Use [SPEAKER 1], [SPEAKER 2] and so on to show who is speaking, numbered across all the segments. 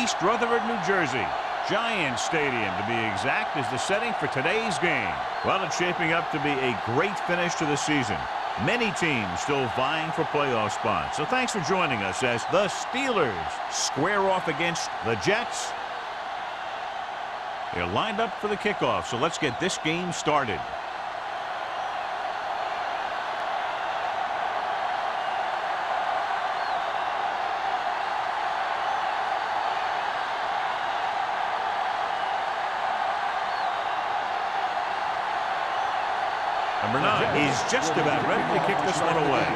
[SPEAKER 1] East Rutherford, New Jersey. Giant Stadium, to be exact, is the setting for today's game. Well, it's shaping up to be a great finish to the season. Many teams still vying for playoff spots. So thanks for joining us as the Steelers square off against the Jets. They're lined up for the kickoff, so let's get this game started. Number 9 is just about ready to kick this one away.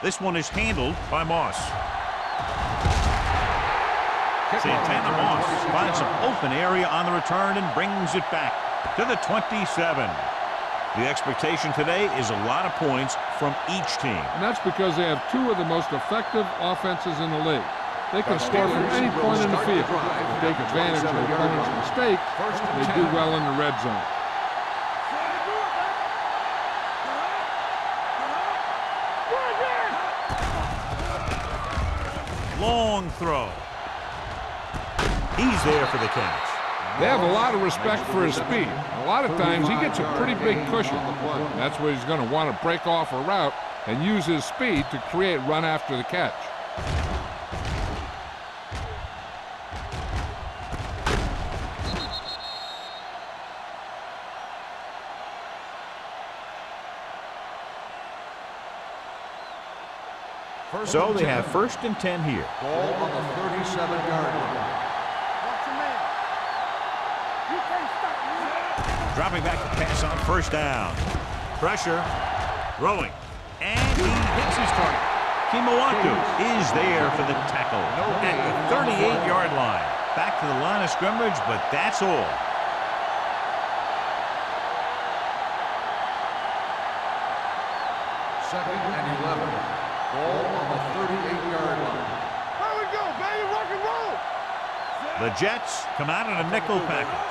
[SPEAKER 1] This one is handled by Moss. Santana Moss finds some open area on the return and brings it back to the 27. The expectation today is a lot of points from each team.
[SPEAKER 2] And that's because they have two of the most effective offenses in the league. They can score from any point in the field, take advantage of the opponent's mistakes, and they do well in the red zone.
[SPEAKER 1] Long throw. He's there for the catch.
[SPEAKER 2] They have a lot of respect for his speed. A lot of times he gets a pretty big cushion. That's where he's going to want to break off a route and use his speed to create run after the catch.
[SPEAKER 1] So they have 1st and 10 here.
[SPEAKER 3] Ball on the 37-yard line.
[SPEAKER 1] Dropping back to pass on 1st down. Pressure. Throwing. And he hits his target. Kimawatu is there for the tackle at the 38-yard line. Back to the line of scrimmage, but that's all.
[SPEAKER 3] Second and 11. Ball on the 38-yard line.
[SPEAKER 4] There we go, baby, rock and roll.
[SPEAKER 1] The Jets come out in a nickel package.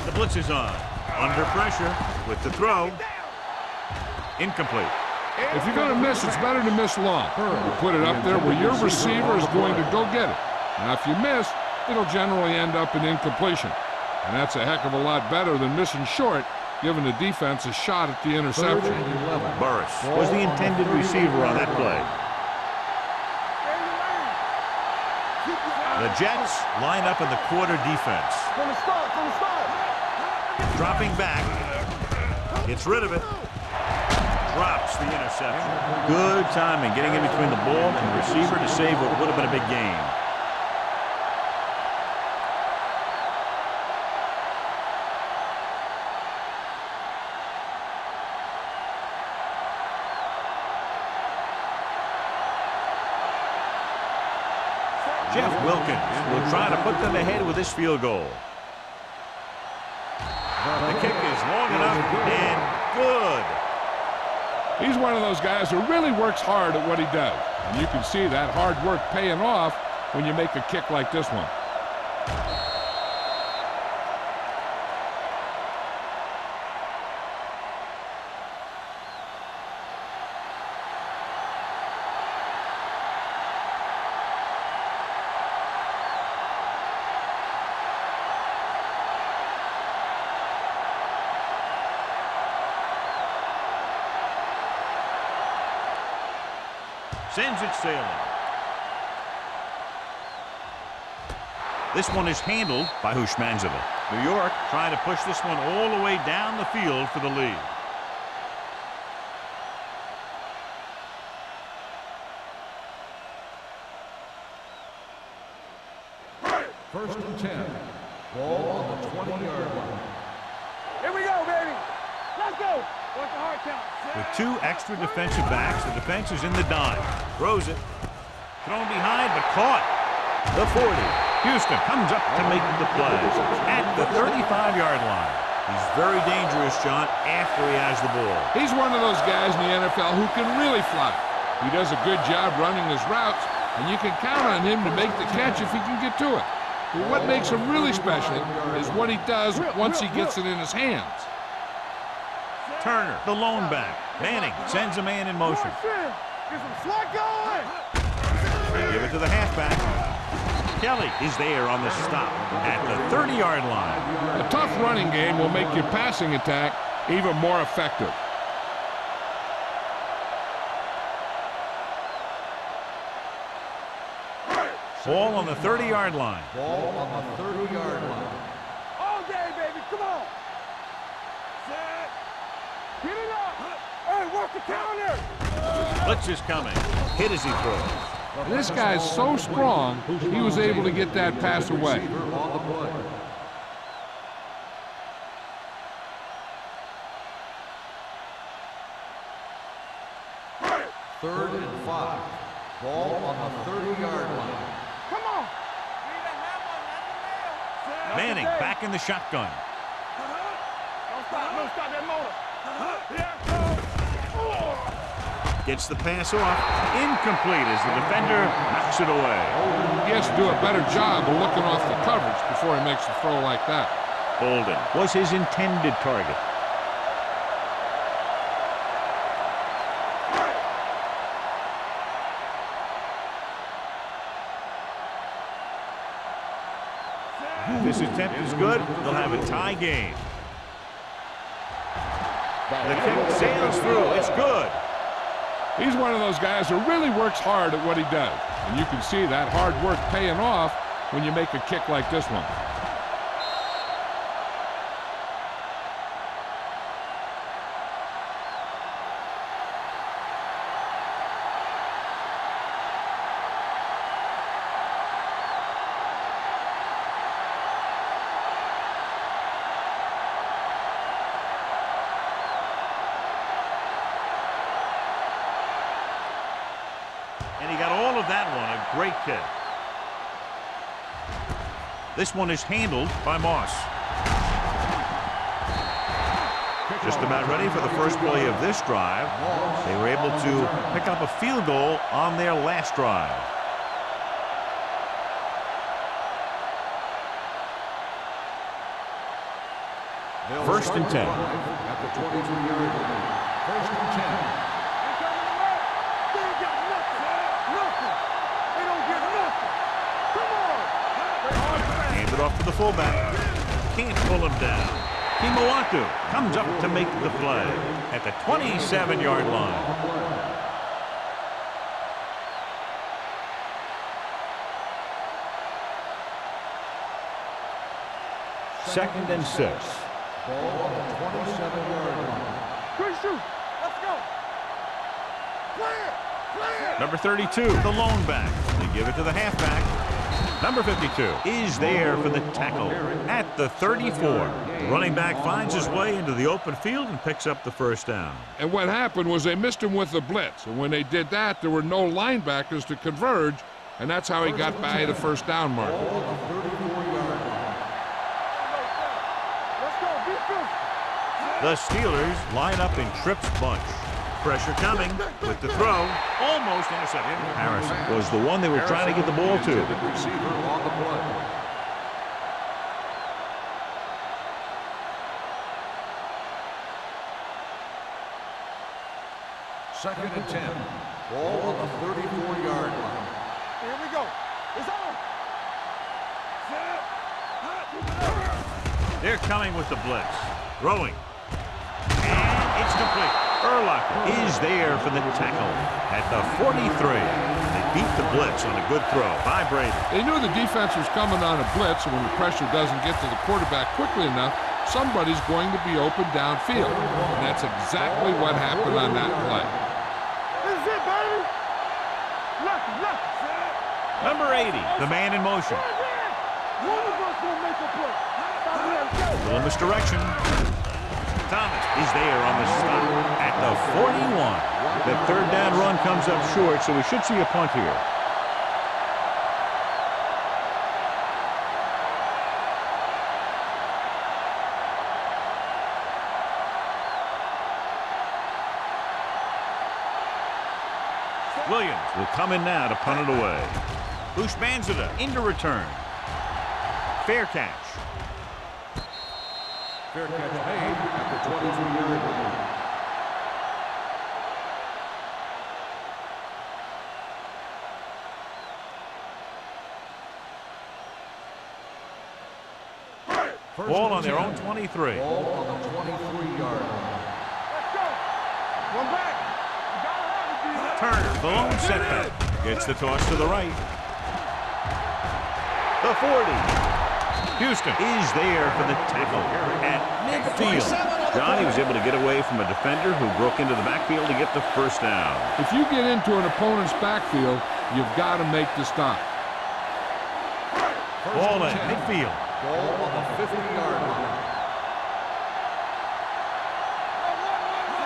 [SPEAKER 1] The blitz is on. Under pressure with the throw. Incomplete.
[SPEAKER 2] If you're going to miss, it's better to miss long. You put it up there where your receiver is going to go get it. Now, if you miss, it'll generally end up in incompletion. And that's a heck of a lot better than missing short, giving the defense a shot at the interception.
[SPEAKER 1] Burris was the intended receiver on that play. The Jets line up in the quarter defense.
[SPEAKER 4] From the start.
[SPEAKER 1] Dropping back. Gets rid of it. Drops the interception. Good timing getting in between the ball and the receiver to save what would have been a big game. Jeff Wilkins will try to put them ahead with this field goal. The kick is long enough and good.
[SPEAKER 2] He's one of those guys who really works hard at what he does. And you can see that hard work paying off when you make a kick like this one.
[SPEAKER 1] Sends it sailing. This one is handled by Hushmanzova. New York trying to push this one all the way down the field for the lead.
[SPEAKER 3] First and 10. Ball on the 20-yard line.
[SPEAKER 4] Here we go, baby. Let's go. What's the hard count?
[SPEAKER 1] With 2 extra defensive backs, the defense is in the dime. Throws it. Thrown behind, but caught. The 40. Houston comes up to make the play at the 35-yard line. He's very dangerous, John, after he has the ball.
[SPEAKER 2] He's one of those guys in the NFL who can really fly. He does a good job running his routes, and you can count on him to make the catch if he can get to it. But what makes him really special is what he does once he gets it in his hands.
[SPEAKER 1] Turner, the lone back. Manning sends a man in motion.
[SPEAKER 4] Get some slack going.
[SPEAKER 1] They give it to the halfback. Kelly is there on the stop at the 30-yard line.
[SPEAKER 2] A tough running game will make your passing attack even more effective.
[SPEAKER 1] Ball on the 30-yard line.
[SPEAKER 3] Ball on the 30-yard line.
[SPEAKER 4] All day, baby. Come on. Set. Get it up. Hey, work the counter.
[SPEAKER 1] Blitz is coming. Hit as he throws.
[SPEAKER 2] This guy's so strong, he was able to get that pass away.
[SPEAKER 3] On the play. Third and 5. Ball on the 30-yard line.
[SPEAKER 4] Come on.
[SPEAKER 1] Manning back in the shotgun.
[SPEAKER 4] Don't stop that motor.
[SPEAKER 1] Gets the pass off. Incomplete as the defender knocks it away.
[SPEAKER 2] He has to do a better job of looking off the coverage before he makes a throw like that.
[SPEAKER 1] Bolden was his intended target. This attempt is good. They'll have a tie game. The kick sails through. It's good.
[SPEAKER 2] He's one of those guys who really works hard at what he does. And you can see that hard work paying off when you make a kick like this one.
[SPEAKER 1] And he got all of that one. A great kick. This one is handled by Moss. Just about ready for the first play of this drive. They were able to pick up a field goal on their last drive. First and 10.
[SPEAKER 3] At the 22-yard line. First and 10.
[SPEAKER 1] Hand it off to the fullback. Can't pull him down. Kimawatu comes up to make the play at the 27-yard line. Second and 6.
[SPEAKER 3] Ball on the 27-yard line.
[SPEAKER 4] Quick shoot. Let's go. Clear. Clear.
[SPEAKER 1] Number 32, the lone back. They give it to the halfback. Number 52 is there for the tackle at the 34. The running back finds his way into the open field and picks up the first down.
[SPEAKER 2] And what happened was they missed him with the blitz. And when they did that, there were no linebackers to converge. And that's how he got by the first down mark.
[SPEAKER 3] Ball on the 34-yard line.
[SPEAKER 4] Let's go. Defense.
[SPEAKER 1] The Steelers line up in Tripp's bunch. Pressure coming with the throw. Almost intercepted. Harrison was the one they were trying to get the ball to.
[SPEAKER 3] Receiver on the play. Second and 10. Ball on the 34-yard line.
[SPEAKER 4] Here we go. It's on.
[SPEAKER 1] They're coming with the blitz. Throwing. And it's complete. Urlacher is there for the tackle at the 43. They beat the blitz on a good throw by Brady.
[SPEAKER 2] They knew the defense was coming on a blitz, and when the pressure doesn't get to the quarterback quickly enough, somebody's going to be open downfield. And that's exactly what happened on that play.
[SPEAKER 4] This is it, baby. Left.
[SPEAKER 1] Number 80, the man in motion.
[SPEAKER 4] One of us will make a play. Stop it.
[SPEAKER 1] Little misdirection. Thomas is there on the stop at the 41. The third down run comes up short, so we should see a punt here. Williams will come in now to punt it away. Bushmanzada into return. Fair catch.
[SPEAKER 3] Fair catch made at the 22-yard line.
[SPEAKER 1] Ball on their own 23.
[SPEAKER 3] Ball on the 23-yard line.
[SPEAKER 4] Let's go. One back. You gotta have it, D.
[SPEAKER 1] Turner, the lone setback. Gets the toss to the right. The 40. Houston is there for the tackle at midfield. Johnny was able to get away from a defender who broke into the backfield to get the first down.
[SPEAKER 2] If you get into an opponent's backfield, you've got to make the stop.
[SPEAKER 1] Ball at midfield.
[SPEAKER 3] Ball on the 50-yard line.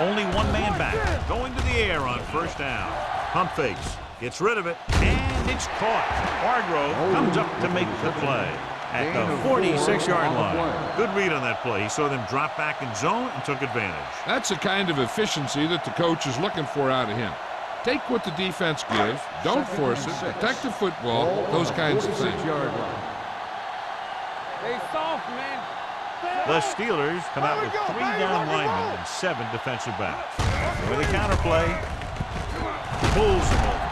[SPEAKER 1] Only one man back. Going to the air on first down. Pump fakes. Gets rid of it. And it's caught. Hargrove comes up to make the play at the 46-yard line. Good read on that play. He saw them drop back in zone and took advantage.
[SPEAKER 2] That's the kind of efficiency that the coach is looking for out of him. Take what the defense gives, don't force it, protect the football, those kinds of things.
[SPEAKER 4] They soft, man.
[SPEAKER 1] The Steelers come out with 3 down linemen and 7 defensive backs. With a counterplay, pulls him over.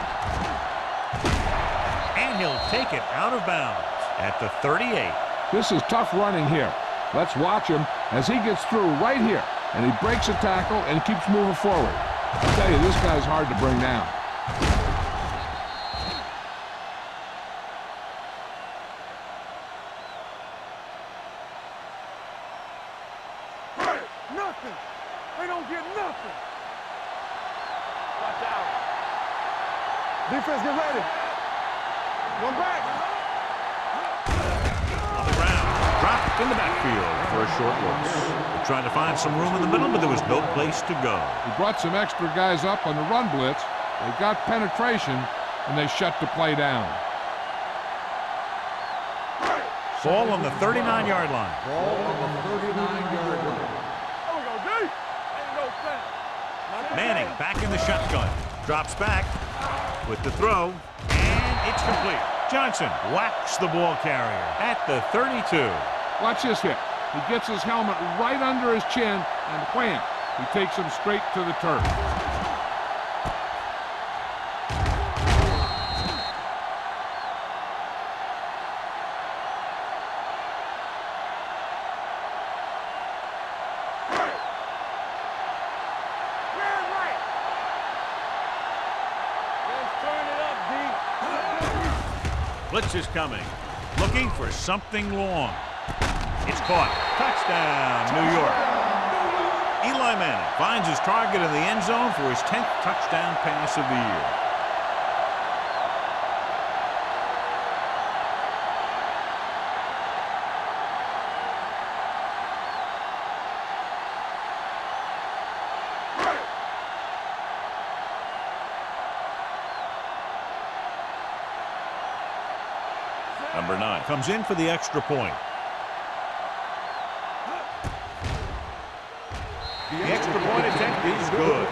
[SPEAKER 1] And he'll take it out of bounds at the 38.
[SPEAKER 2] This is tough running here. Let's watch him as he gets through right here. And he breaks a tackle and keeps moving forward. I tell you, this guy's hard to bring down.
[SPEAKER 4] Nothing. They don't get nothing. Watch out. Defense, get ready. One back.
[SPEAKER 1] On the ground, dropped in the backfield for a short loss. They tried to find some room in the middle, but there was no place to go.
[SPEAKER 2] He brought some extra guys up on the run blitz. They got penetration, and they shut the play down.
[SPEAKER 1] Ball on the 39-yard line.
[SPEAKER 3] Ball on the 39-yard line.
[SPEAKER 4] There we go, D. Ain't no thing.
[SPEAKER 1] Manning back in the shotgun. Drops back with the throw, and it's complete. Johnson whacks the ball carrier at the 32.
[SPEAKER 2] Watch this hit. He gets his helmet right under his chin, and wham, he takes him straight to the turf.
[SPEAKER 1] Blitz is coming. Looking for something long. It's caught. Touchdown, New York. Eli Manning finds his target in the end zone for his 10th touchdown pass of the year. Number 9 comes in for the extra point. The extra point attempt is good.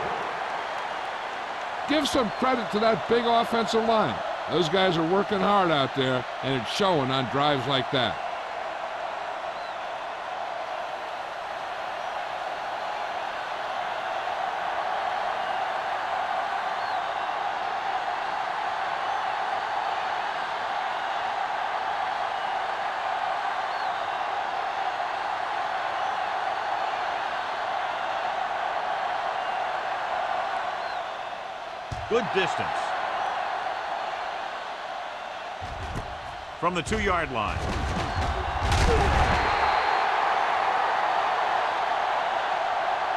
[SPEAKER 2] Give some credit to that big offensive line. Those guys are working hard out there, and it's showing on drives like that.
[SPEAKER 1] Good distance. From the 2-yard line.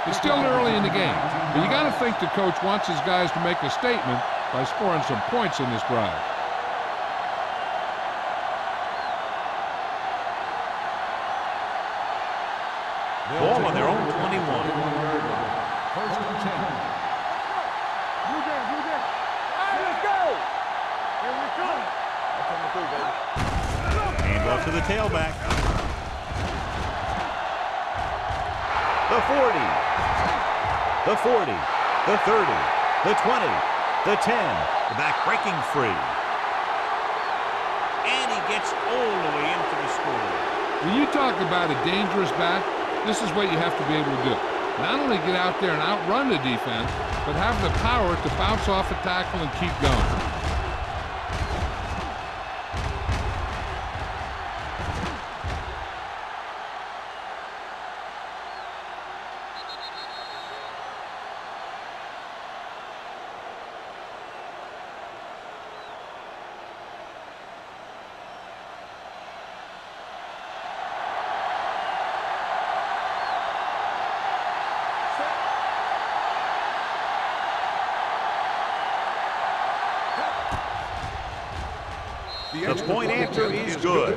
[SPEAKER 2] It's still early in the game, but you got to think the coach wants his guys to make a statement by scoring some points in this drive.
[SPEAKER 1] Ball on their own 21.
[SPEAKER 3] First and 10.
[SPEAKER 1] Hand off to the tailback. The 40. The 40. The 30. The 20. The 10. The back breaking free. And he gets all the way into the score.
[SPEAKER 2] When you talk about a dangerous back, this is what you have to be able to do. Not only get out there and outrun the defense, but have the power to bounce off a tackle and keep going.
[SPEAKER 1] The point after is good.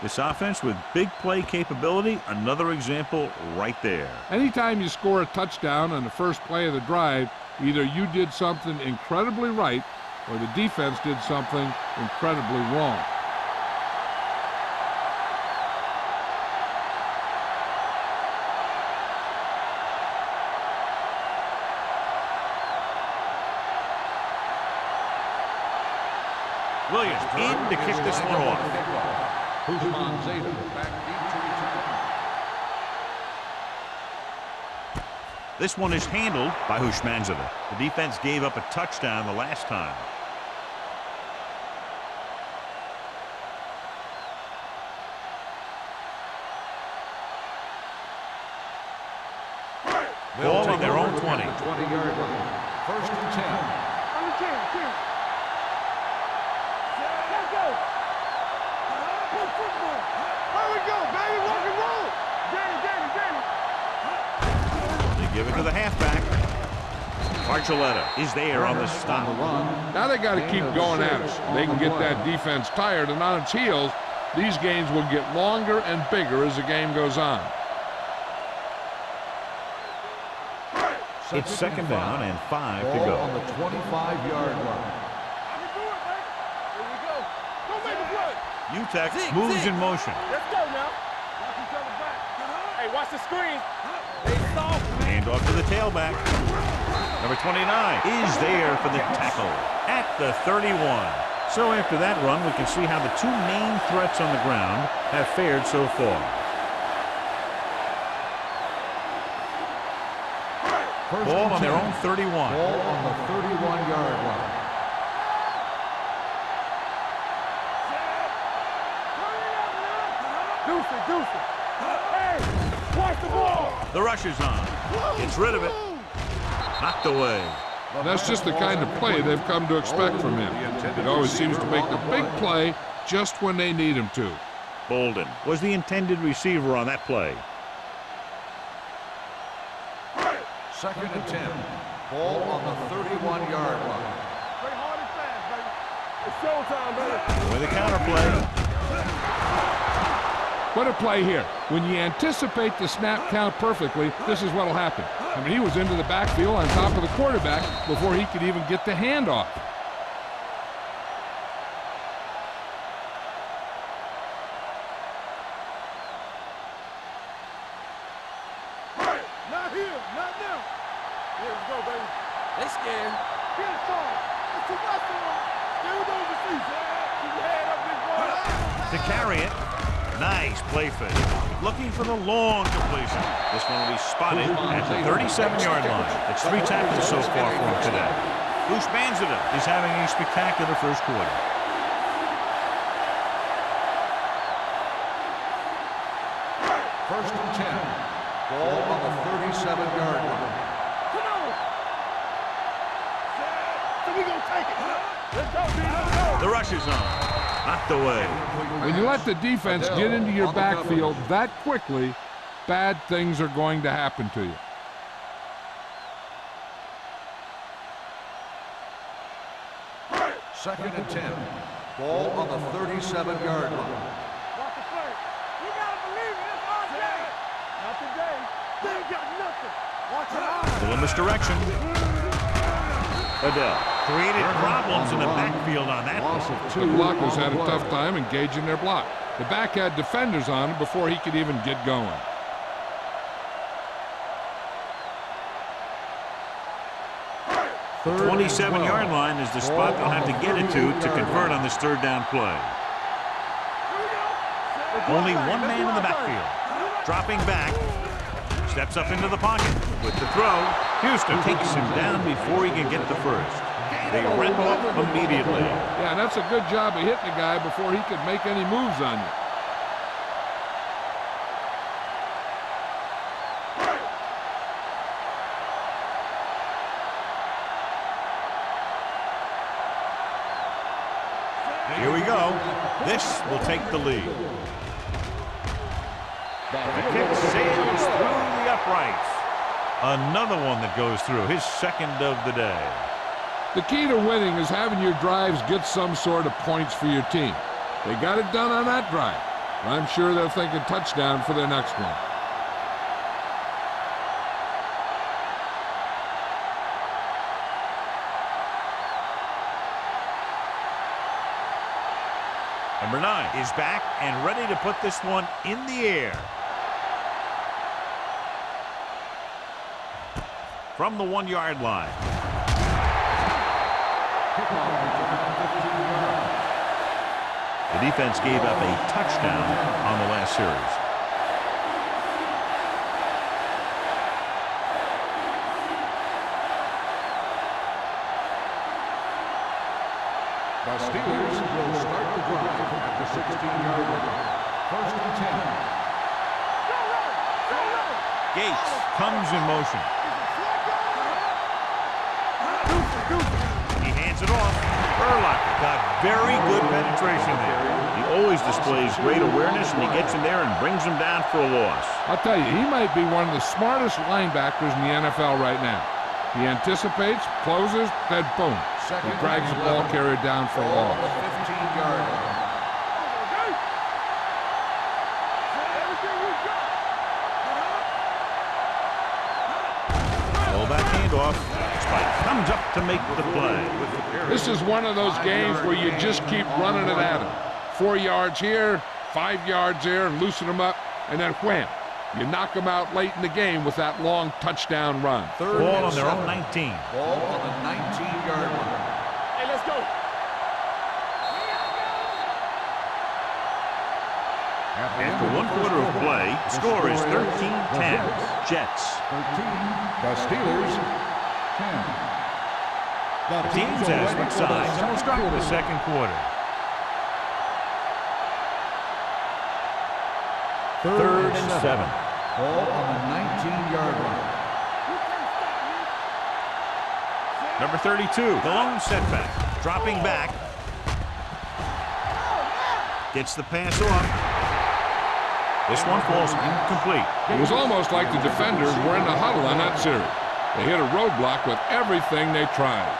[SPEAKER 1] This offense with big play capability, another example right there.
[SPEAKER 2] Anytime you score a touchdown on the first play of the drive, either you did something incredibly right or the defense did something incredibly wrong.
[SPEAKER 1] Williams in to kick this one off. This one is handled by Hushmanzada. The defense gave up a touchdown the last time. Ball on their own 20.
[SPEAKER 3] 20-yard line. First and 10.
[SPEAKER 4] On the 10. Let's go. Go football. There we go, baby. Rock and roll. Danny.
[SPEAKER 1] They give it to the halfback. Archuleta is there on the stop.
[SPEAKER 2] Now they got to keep going at us. They can get that defense tired, and on its heels, these games will get longer and bigger as the game goes on.
[SPEAKER 1] It's second down and 5 to go.
[SPEAKER 3] On the 25-yard line.
[SPEAKER 1] UTEC moves in motion.
[SPEAKER 4] Let's go now. Watch each other back. Hey, watch the screen.
[SPEAKER 1] Hand off to the tailback. Number 29 is there for the tackle at the 31. So after that run, we can see how the two main threats on the ground have fared so far. Ball on their own 31.
[SPEAKER 3] Ball on the 31-yard line.
[SPEAKER 4] Deuce. Hey, watch the ball.
[SPEAKER 1] The rush is on. Gets rid of it. Knocked away.
[SPEAKER 2] That's just the kind of play they've come to expect from him. It always seems to make the big play just when they need him to.
[SPEAKER 1] Bolden was the intended receiver on that play.
[SPEAKER 3] Second and 10. Ball on the 31-yard line.
[SPEAKER 4] Play hard and fast, baby. It's showtime, baby.
[SPEAKER 1] With a counterplay.
[SPEAKER 2] What a play here. When you anticipate the snap count perfectly, this is what will happen. I mean, he was into the backfield on top of the quarterback before he could even get the handoff.
[SPEAKER 4] Not here, not now. Here we go, baby.
[SPEAKER 5] They scared.
[SPEAKER 4] Get it started. It's too much for them. Still those receivers. Keep your head up, big boy.
[SPEAKER 1] To carry it. Nice play fake. Looking for the long completion. This one will be spotted at the 37-yard line. It's 3 tackles so far for him today. Hushmanzada is having a spectacular first quarter.
[SPEAKER 3] First and 10. Ball on the 37-yard line.
[SPEAKER 4] Come on. So we gonna take it. Let's go, B. Let's go.
[SPEAKER 1] The rush is on. Knocked away.
[SPEAKER 2] When you let the defense get into your backfield that quickly, bad things are going to happen to you.
[SPEAKER 3] Second and 10. Ball on the 37-yard line.
[SPEAKER 4] Watch the play. You gotta believe it. It's RJ. Not today. They ain't got nothing. Watch your eyes.
[SPEAKER 1] Little misdirection. Adele created problems in the backfield on that one.
[SPEAKER 2] The blockers had a tough time engaging their block. The back had defenders on him before he could even get going.
[SPEAKER 1] The 27-yard line is the spot they'll have to get it to convert on this third down play. Only one man in the backfield. Dropping back. Steps up into the pocket with the throw. Houston takes him down before he can get the first. They wrap up immediately.
[SPEAKER 2] Yeah, that's a good job of hitting the guy before he could make any moves on you.
[SPEAKER 1] Here we go. This will take the lead. The kick sails through the uprights. Another one that goes through, his second of the day.
[SPEAKER 2] The key to winning is having your drives get some sort of points for your team. They got it done on that drive. I'm sure they're thinking touchdown for their next one.
[SPEAKER 1] Number 9 is back and ready to put this one in the air. From the 1-yard line. The defense gave up a touchdown on the last series.
[SPEAKER 3] The Steelers will start the drive at the 16-yard line. First and 10.
[SPEAKER 1] Gates comes in motion. He hands it off. Urlacher got very good penetration there. He always displays great awareness, and he gets in there and brings him down for a loss.
[SPEAKER 2] I'll tell you, he might be one of the smartest linebackers in the NFL right now. He anticipates, closes, then boom. He drags the ball carrier down for a loss.
[SPEAKER 3] 15-yard line.
[SPEAKER 1] Fullback handoff. Spike comes up to make the play.
[SPEAKER 2] This is one of those games where you just keep running it at him. 4 yards here, 5 yards there, and loosen them up, and then wham. You knock them out late in the game with that long touchdown run.
[SPEAKER 1] Ball on their own 19.
[SPEAKER 3] Ball on the 19-yard line.
[SPEAKER 4] Hey, let's go.
[SPEAKER 1] After 1 quarter of play, the score is 13-10. Jets.
[SPEAKER 3] 13. The Steelers, 10.
[SPEAKER 1] The teams as switch sides, and we'll start with the second quarter. Third and 7.
[SPEAKER 3] Ball on the 19-yard line.
[SPEAKER 1] Number 32, the lone setback. Dropping back. Gets the pass off. This one falls incomplete.
[SPEAKER 2] It was almost like the defenders were in the huddle on that series. They hit a roadblock with everything they tried.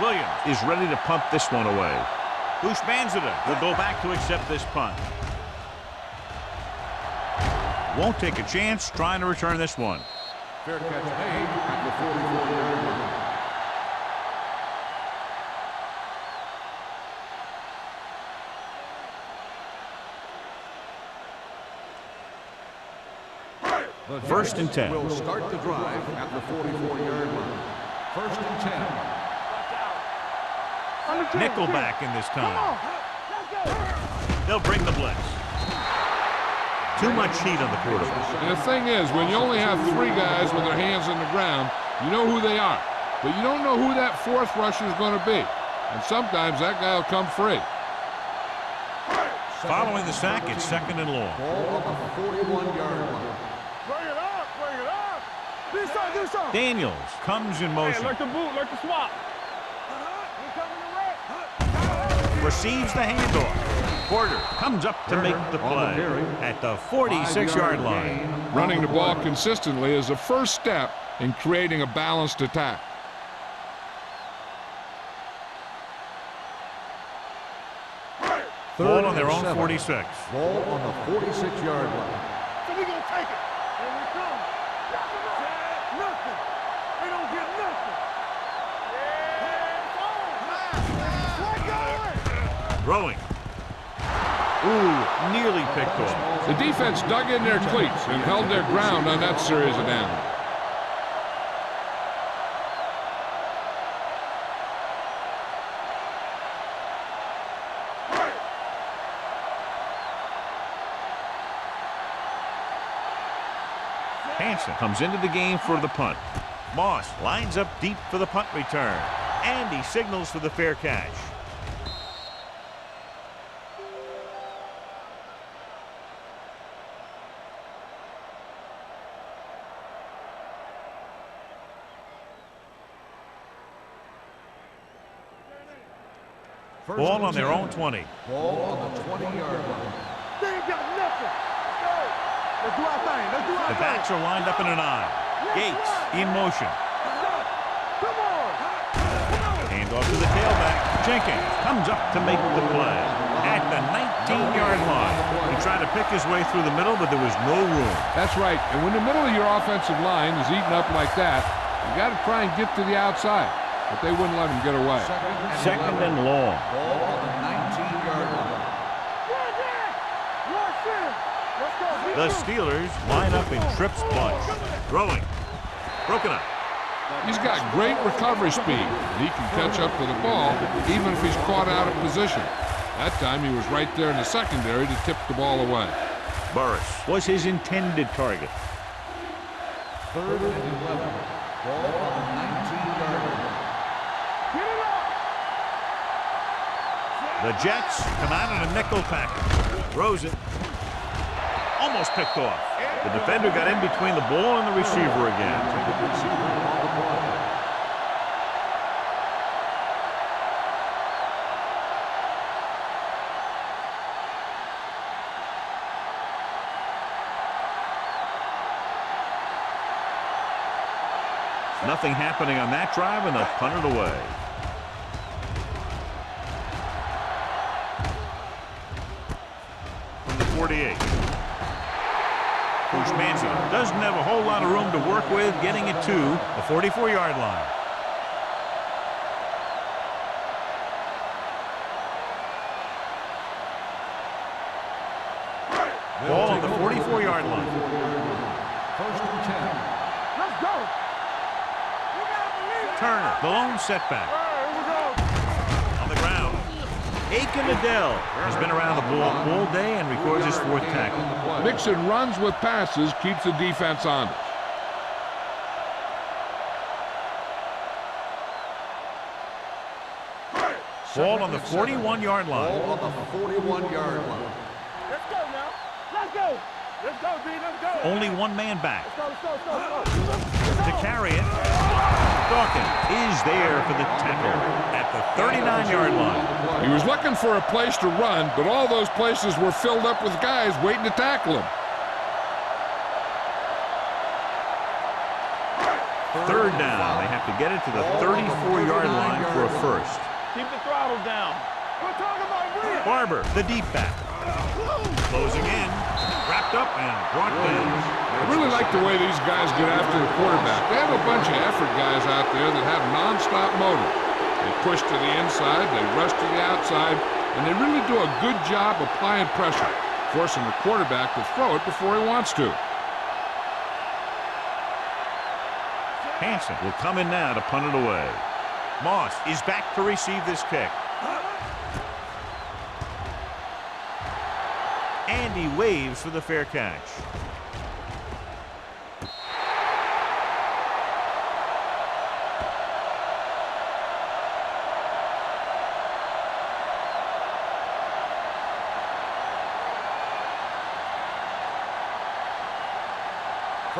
[SPEAKER 1] Williams is ready to punt this one away. Bush Banzida will go back to accept this punt. Won't take a chance trying to return this one.
[SPEAKER 3] Fair catch made at the 44-yard line. The
[SPEAKER 1] First and 10.
[SPEAKER 3] Will start the drive at the 44-yard line. First and 10.
[SPEAKER 1] Nickelback in this time. They'll bring the blitz. Too much heat on the quarterback.
[SPEAKER 2] And the thing is, when you only have 3 guys with their hands on the ground, you know who they are. But you don't know who that 4th rusher is going to be. And sometimes that guy will come free.
[SPEAKER 1] Following the sack, it's second and long.
[SPEAKER 3] Ball on the 41-yard line.
[SPEAKER 4] Bring it up, bring it up. Do something.
[SPEAKER 1] Daniels comes in motion.
[SPEAKER 4] Like the boot, like the swap.
[SPEAKER 1] Receives the handoff. Porter comes up to make the play at the 46-yard line.
[SPEAKER 2] Running the ball consistently is the first step in creating a balanced attack.
[SPEAKER 1] Ball on their own 46.
[SPEAKER 3] Ball on the 46-yard line.
[SPEAKER 4] So we gonna take it. Here we come. Nothing. They don't get nothing.
[SPEAKER 1] Throwing. Ooh, nearly picked off.
[SPEAKER 2] The defense dug in their cleats and held their ground on that series of downs.
[SPEAKER 1] Hansen comes into the game for the punt. Moss lines up deep for the punt return. And he signals for the fair catch. Ball on their own 20.
[SPEAKER 3] Ball on the 20-yard line.
[SPEAKER 4] They ain't got nothing. Let's go. Let's do our thing. Let's do our thing.
[SPEAKER 1] The backs are lined up in an I. Gates in motion.
[SPEAKER 4] Come on.
[SPEAKER 1] Hand off to the tailback. Jenkins comes up to make the play. At the 19-yard line. He tried to pick his way through the middle, but there was no room.
[SPEAKER 2] That's right. And when the middle of your offensive line is eaten up like that, you got to try and get to the outside. But they wouldn't let him get away.
[SPEAKER 1] Second and long.
[SPEAKER 3] Ball on the 19-yard line.
[SPEAKER 1] The Steelers line up in trips bunch. Throwing. Broken up.
[SPEAKER 2] He's got great recovery speed. And he can catch up to the ball even if he's caught out of position. That time he was right there in the secondary to tip the ball away.
[SPEAKER 1] Burris was his intended target.
[SPEAKER 3] 3rd and 11. Ball on the 19-yard line.
[SPEAKER 1] The Jets come out in a nickel package. Throws it. Almost picked off. The defender got in between the ball and the receiver again. Nothing happening on that drive, and they'll punt it away. From the 48. Coach Manson doesn't have a whole lot of room to work with, getting it to the 44-yard line. Ball on the 44-yard line.
[SPEAKER 3] 1st and 10.
[SPEAKER 4] Let's go.
[SPEAKER 1] Turner, the lone setback. On the ground. Aiken Adele has been around the ball all day and records his 4th tackle.
[SPEAKER 2] Mixing runs with passes keeps the defense honest.
[SPEAKER 1] Ball on the 41-yard line.
[SPEAKER 3] Ball on the 41-yard line.
[SPEAKER 4] Let's go now. Let's go. Let's go, D. Let's go.
[SPEAKER 1] Only one man back.
[SPEAKER 4] Let's go.
[SPEAKER 1] To carry it, Dawkins is there for the tackle at the 39-yard line.
[SPEAKER 2] He was looking for a place to run, but all those places were filled up with guys waiting to tackle him.
[SPEAKER 1] 3rd down. They have to get it to the 34-yard line for a first.
[SPEAKER 4] Keep the throttle down. We're talking about real.
[SPEAKER 1] Barber, the deep back. Closing in. Wrapped up and brought down.
[SPEAKER 2] I really like the way these guys get after the quarterback. They have a bunch of effort guys out there that have nonstop motor. They push to the inside, they rush to the outside, and they really do a good job applying pressure, forcing the quarterback to throw it before he wants to.
[SPEAKER 1] Hansen will come in now to punt it away. Moss is back to receive this kick. And he waves for the fair catch.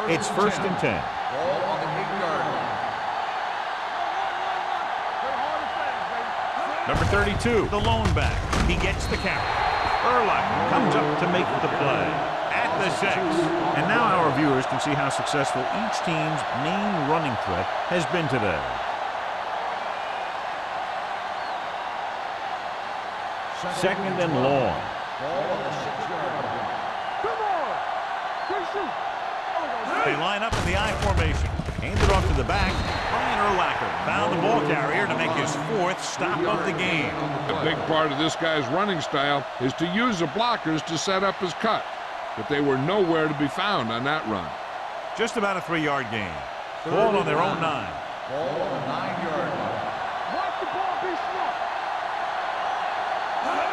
[SPEAKER 1] It's 1st and 10.
[SPEAKER 3] Ball on the 8-yard line.
[SPEAKER 1] Number 32, the lone back. He gets the carry. Urlacher comes up to make the play at the 6. And now our viewers can see how successful each team's main running threat has been today. Second and long.
[SPEAKER 3] Ball on the 6-yard line.
[SPEAKER 4] Come on. Good shoot.
[SPEAKER 1] They line up in the I formation. Hand it off to the back. Brian Urlacher found the ball carrier to make his 4th stop of the game.
[SPEAKER 2] A big part of this guy's running style is to use the blockers to set up his cut, but they were nowhere to be found on that run.
[SPEAKER 1] Just about a 3-yard gain. Ball on their own 9.
[SPEAKER 3] Ball on the 9-yard line.
[SPEAKER 4] Watch the ball be smart.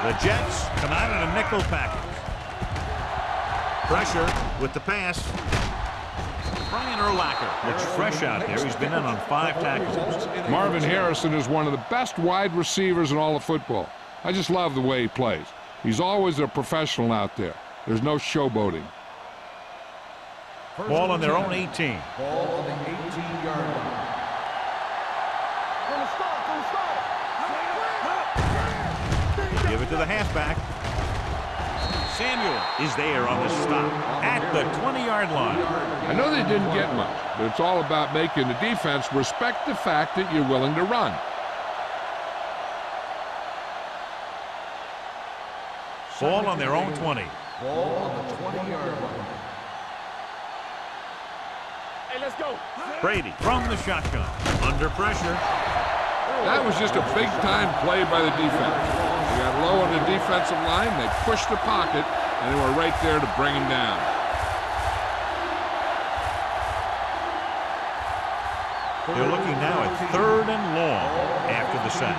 [SPEAKER 1] The Jets come out in a nickel package. Pressure with the pass. Brian Urlacher looks fresh out there. He's been in on 5 tackles.
[SPEAKER 2] Marvin Harrison is one of the best wide receivers in all of football. I just love the way he plays. He's always a professional out there. There's no showboating.
[SPEAKER 1] Ball on their own 18.
[SPEAKER 3] Ball on the 18-yard line.
[SPEAKER 4] From the start.
[SPEAKER 1] Give it to the halfback. Samuel is there on the stop at the 20-yard line.
[SPEAKER 2] I know they didn't get much, but it's all about making the defense respect the fact that you're willing to run.
[SPEAKER 1] Ball on their own 20.
[SPEAKER 3] Ball on the 20-yard line.
[SPEAKER 4] Hey, let's go.
[SPEAKER 1] Brady from the shotgun. Under pressure.
[SPEAKER 2] That was just a big-time play by the defense. They got low on the defensive line, they pushed the pocket, and they were right there to bring him down.
[SPEAKER 1] They're looking now at 3rd and long after the sack.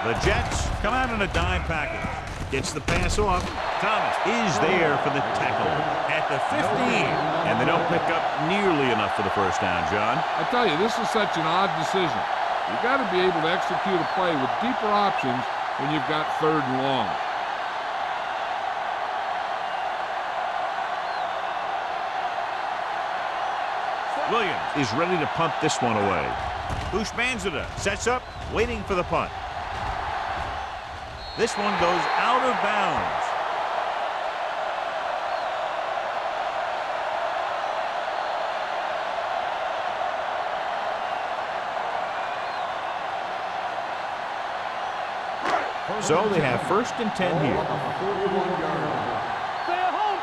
[SPEAKER 1] The Jets come out in a dime package. Gets the pass off. Thomas is there for the tackle at the 15. And they don't pick up nearly enough for the first down, John.
[SPEAKER 2] I tell you, this is such an odd decision. You've got to be able to execute a play with deeper options when you've got 3rd and long.
[SPEAKER 1] Williams is ready to punt this one away. Bushmanzada sets up, waiting for the punt. This one goes out of bounds. So they have 1st and 10 here.
[SPEAKER 4] Stay at home.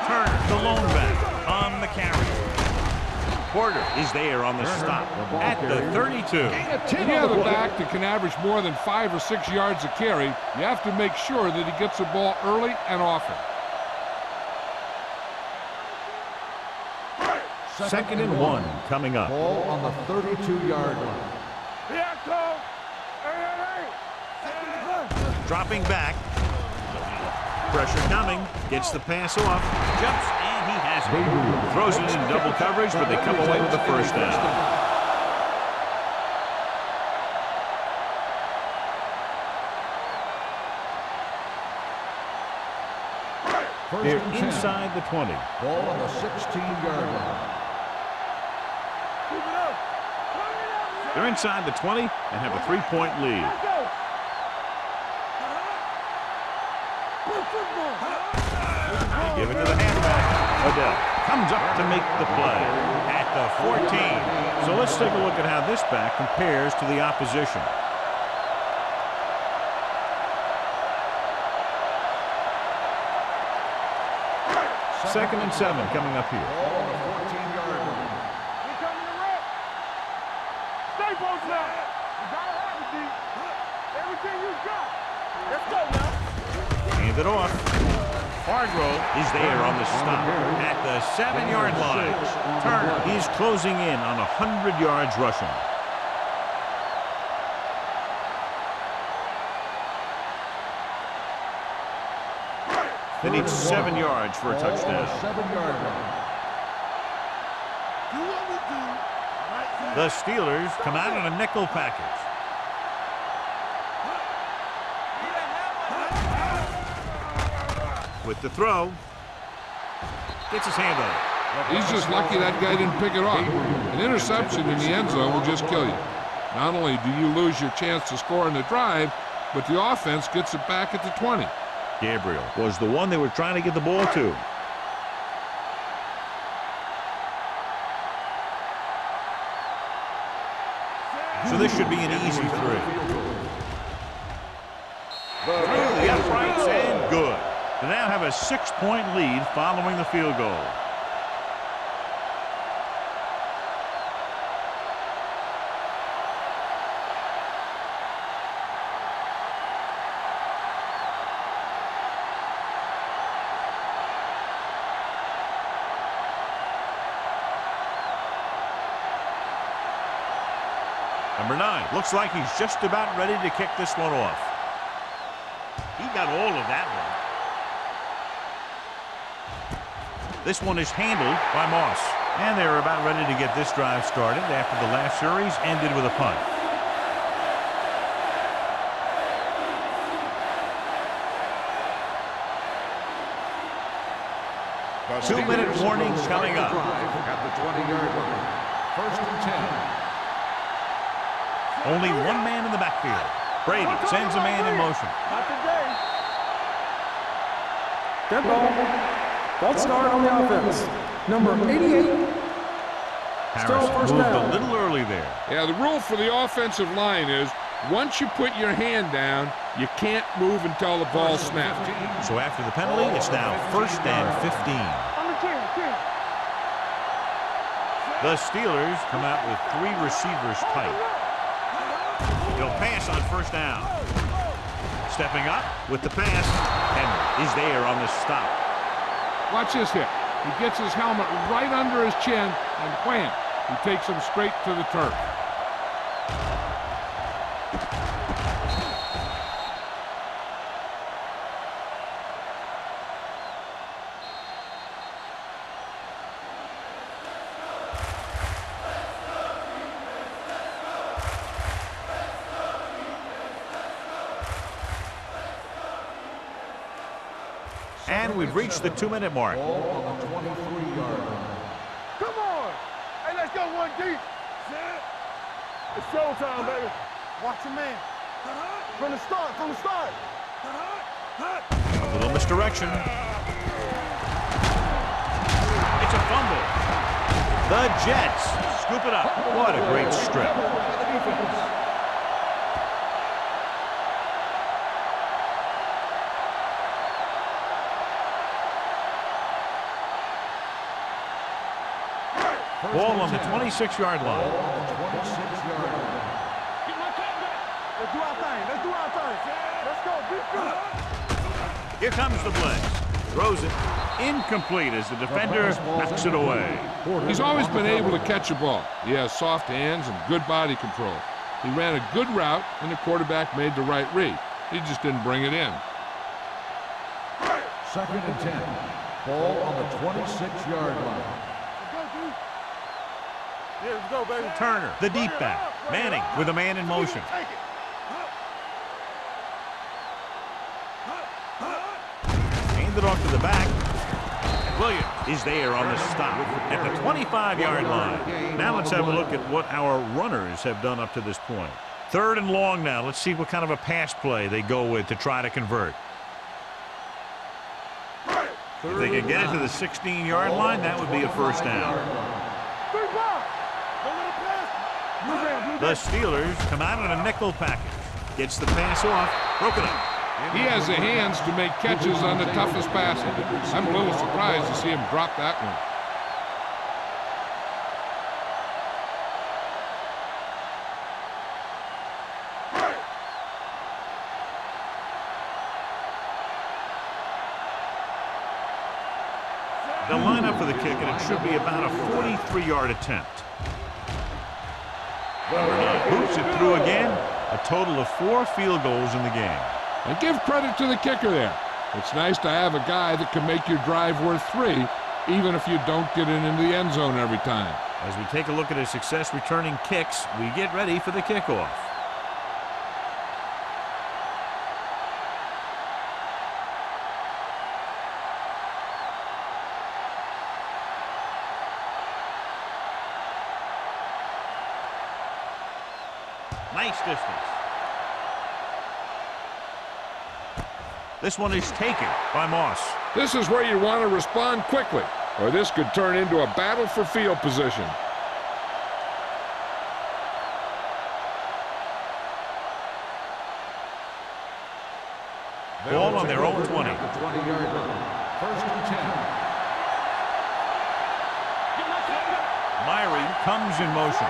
[SPEAKER 1] Turner, the lone back, on the carry. Porter is there on the stop at the 32.
[SPEAKER 2] When you have a back that can average more than 5 or 6 yards a carry, you have to make sure that he gets the ball early and often.
[SPEAKER 1] 2nd and 1 coming up.
[SPEAKER 3] Ball on the 32-yard line.
[SPEAKER 4] Yeah, go. Hey.
[SPEAKER 1] Dropping back. Pressure coming. Gets the pass off. Jumps, and he has it. Throws it in double coverage, but they come away with the first down. They're inside the 20.
[SPEAKER 3] Ball on the 16-yard line.
[SPEAKER 1] They're inside the 20 and have a 3-point lead. They give it to the halfback. Odell comes up to make the play at the 14. So let's take a look at how this back compares to the opposition. Second and 7 coming up here.
[SPEAKER 3] Ball on the 14-yard line.
[SPEAKER 4] Stay posted now. You gotta have it, D. Everything you got. Let's go now.
[SPEAKER 1] Hand it off. Hargrove is there on the stop at the 7-yard line. Turner is closing in on 100 yards rushing. They need 7 yards for a touchdown.
[SPEAKER 3] 7-yard line.
[SPEAKER 1] The Steelers come out in a nickel package. With the throw, gets his hand on it.
[SPEAKER 2] He's just lucky that guy didn't pick it off. An interception in the end zone will just kill you. Not only do you lose your chance to score in the drive, but the offense gets it back at the 20.
[SPEAKER 1] Gabriel was the one they were trying to get the ball to. So this should be an easy 3. Through the uprights and good. They now have a 6-point lead following the field goal. Number 9 looks like he's just about ready to kick this one off. He got all of that one. This one is handled by Moss. And they're about ready to get this drive started after the last series ended with a punt.
[SPEAKER 3] The
[SPEAKER 1] 2-minute warning
[SPEAKER 3] Steelers
[SPEAKER 1] coming up.
[SPEAKER 3] start the drive at the 20-yard line. 1st and 10.
[SPEAKER 1] Only one man in the backfield. Brady sends a man in motion.
[SPEAKER 4] Not today.
[SPEAKER 5] Tempo. False start on the offense. Number 88.
[SPEAKER 1] Harris
[SPEAKER 5] first
[SPEAKER 1] moved
[SPEAKER 5] down.
[SPEAKER 1] a little early there.
[SPEAKER 2] Yeah, the rule for the offensive line is once you put your hand down, you can't move until the ball snapped.
[SPEAKER 1] So after the penalty, it's now 1st and 15.
[SPEAKER 4] On the 10.
[SPEAKER 1] The Steelers come out with 3 receivers tight. He'll pass on 1st down. Stepping up with the pass. Henry is there on the stop.
[SPEAKER 2] Watch this hit. He gets his helmet right under his chin, and wham, he takes him straight to the turf.
[SPEAKER 1] And we've reached the 2-minute mark.
[SPEAKER 3] Ball on the 23-yard line.
[SPEAKER 4] Come on. Hey, let's go one deep. It's showtime, baby. Watch your man. From the start.
[SPEAKER 1] A little misdirection. It's a fumble. The Jets scoop it up. What a great strip. Ball on the 26-yard line.
[SPEAKER 4] Let's do our thing. Let's go. Defense.
[SPEAKER 1] Here comes the blitz. Throws it incomplete as the defender knocks it away.
[SPEAKER 2] He's always been able to catch a ball. He has soft hands and good body control. He ran a good route, and the quarterback made the right read. He just didn't bring it in.
[SPEAKER 3] 2nd and 10. Ball on the 26-yard line.
[SPEAKER 4] Yeah, let's go, baby.
[SPEAKER 1] Turner, the deep back. Manning with a man in motion.
[SPEAKER 4] Take it.
[SPEAKER 1] Hand it off to the back. And Williams is there on the stop at the 25-yard line. Now let's have a look at what our runners have done up to this point. 3rd and long now. Let's see what kind of a pass play they go with to try to convert. If they can get it to the 16-yard line, that would be a 1st down. The Steelers come out in a nickel package. Gets the pass off. Broken up.
[SPEAKER 2] He has the hands to make catches on the toughest passes. I'm a little surprised to see him drop that one.
[SPEAKER 1] They'll line up for the kick, and it should be about a 43-yard attempt. Number 9 boots it through again. A total of 4 field goals in the game.
[SPEAKER 2] And give credit to the kicker there. It's nice to have a guy that can make your drive worth 3, even if you don't get it into the end zone every time.
[SPEAKER 1] As we take a look at his success returning kicks, we get ready for the kickoff. Nice distance. This one is taken by Moss.
[SPEAKER 2] This is where you want to respond quickly, or this could turn into a battle for field position.
[SPEAKER 1] Ball on their own 20.
[SPEAKER 3] 20-yard line. 1st and 10.
[SPEAKER 1] Myrie comes in motion.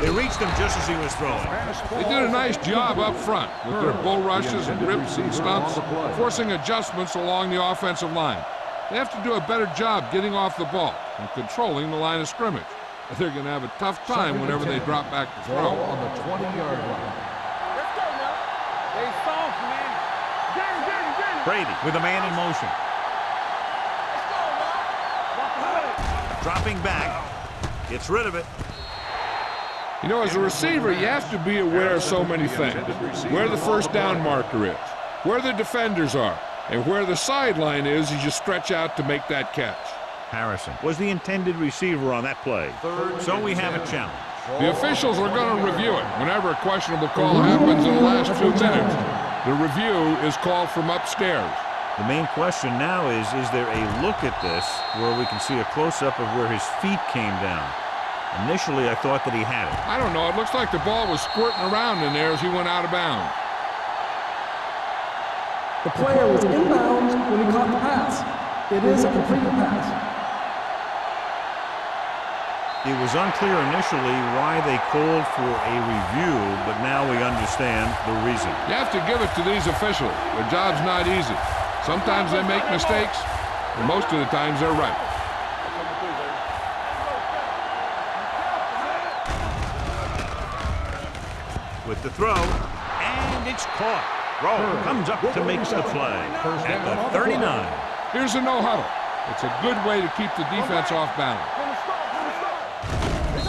[SPEAKER 1] They reached him just as he was throwing.
[SPEAKER 2] They did a nice job up front with their bull rushes and rips and stunts, forcing adjustments along the offensive line. They have to do a better job getting off the ball and controlling the line of scrimmage. They're going to have a tough time whenever they drop back to throw.
[SPEAKER 3] Ball on the 20-yard line.
[SPEAKER 4] Let's go now. They soft, man. Get him.
[SPEAKER 1] Brady with a man in motion.
[SPEAKER 4] Let's go now. Walk away.
[SPEAKER 1] Dropping back. Gets rid of it.
[SPEAKER 2] You know, as a receiver, you have to be aware of so many things. Where the 1st down marker is, where the defenders are, and where the sideline is as you stretch out to make that catch.
[SPEAKER 1] Harrison was the intended receiver on that play. So we have a challenge.
[SPEAKER 2] The officials are going to review it. Whenever a questionable call happens in the last 2 minutes, the review is called from upstairs.
[SPEAKER 1] The main question now is there a look at this where we can see a close-up of where his feet came down? Initially, I thought that he had it.
[SPEAKER 2] I don't know. It looks like the ball was squirting around in there as he went out of bounds.
[SPEAKER 5] The player was inbounds when he caught the pass. It is a completed pass.
[SPEAKER 1] It was unclear initially why they called for a review, but now we understand the reason.
[SPEAKER 2] You have to give it to these officials. Their job's not easy. Sometimes they make mistakes, and most of the times they're right.
[SPEAKER 1] With the throw, and it's caught. Rowe comes up to make the play at the 39.
[SPEAKER 2] Here's a no-huddle. It's a good way to keep the defense off balance.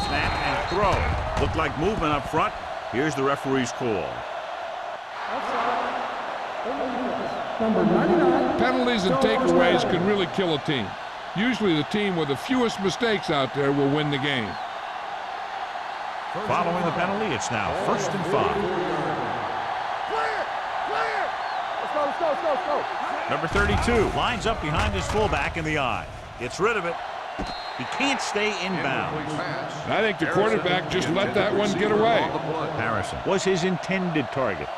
[SPEAKER 1] Snap and throw. Looked like movement up front. Here's the referee's call.
[SPEAKER 5] Number 99.
[SPEAKER 2] Penalties and takeaways can really kill a team. Usually the team with the fewest mistakes out there will win the game.
[SPEAKER 1] Following the penalty, it's now 1st and 5.
[SPEAKER 4] Clear! Clear! Let's go.
[SPEAKER 1] Number 32 lines up behind his fullback in the eye. Gets rid of it. He can't stay inbounds.
[SPEAKER 2] I think the quarterback just let that one get away.
[SPEAKER 1] Harrison was his intended target.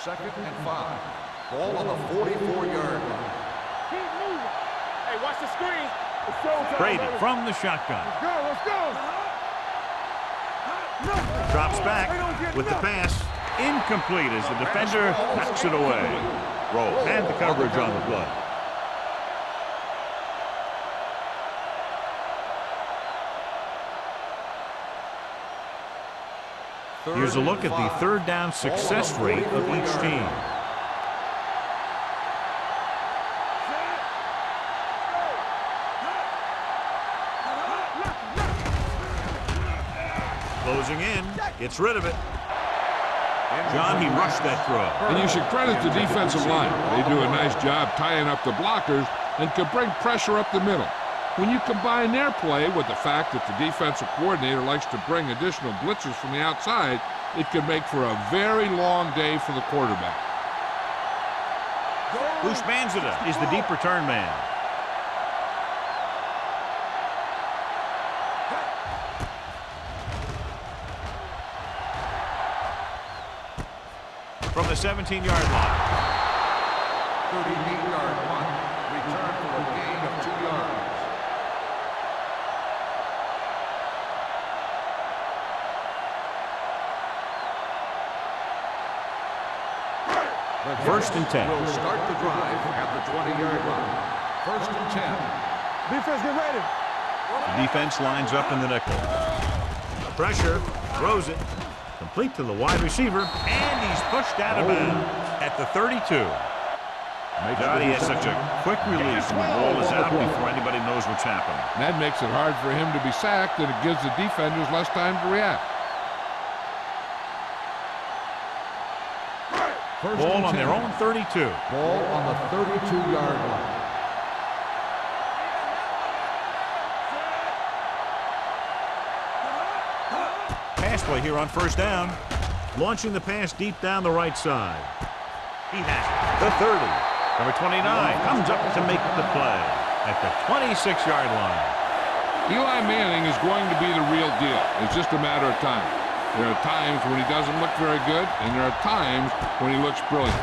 [SPEAKER 3] Second and 5. Ball on the 44-yard line.
[SPEAKER 4] Keep moving. Hey, watch the screen. It's showtime,
[SPEAKER 1] Brady
[SPEAKER 4] baby.
[SPEAKER 1] from the shotgun.
[SPEAKER 4] Let's go.
[SPEAKER 1] Drops back with the pass. Incomplete as the defender knocks it away. Rowe had the coverage on the play. Here's a look at the third down success rate of each team. Closing in, gets rid of it. John, he rushed that throw.
[SPEAKER 2] And you should credit the defensive line. They do a nice job tying up the blockers and can bring pressure up the middle. When you combine their play with the fact that the defensive coordinator likes to bring additional blitzers from the outside, it can make for a very long day for the quarterback.
[SPEAKER 1] Bruce Manzada is the deep return man. From the 17-yard line.
[SPEAKER 3] 38-yard punt. Return for a gain of 2 yards.
[SPEAKER 1] First and 10.
[SPEAKER 3] Will start the drive at the 20-yard line. First and 10.
[SPEAKER 4] Defense, get ready.
[SPEAKER 1] The defense lines up in the nickel. Pressure, throws it, complete to the wide receiver, and he's pushed out of bounds at the 32. God, he has such a quick release when the ball is out before anybody knows what's happening.
[SPEAKER 2] And that makes it hard for him to be sacked, and it gives the defenders less time to react.
[SPEAKER 1] Ball on their own 32.
[SPEAKER 3] Ball on the 32-yard line.
[SPEAKER 1] Pass play here on first down. Launching the pass deep down the right side. He has it. The 30. Number 29 comes up to make the play at the 26-yard line.
[SPEAKER 2] Eli Manning is going to be the real deal. It's just a matter of time. There are times when he doesn't look very good, and there are times when he looks brilliant.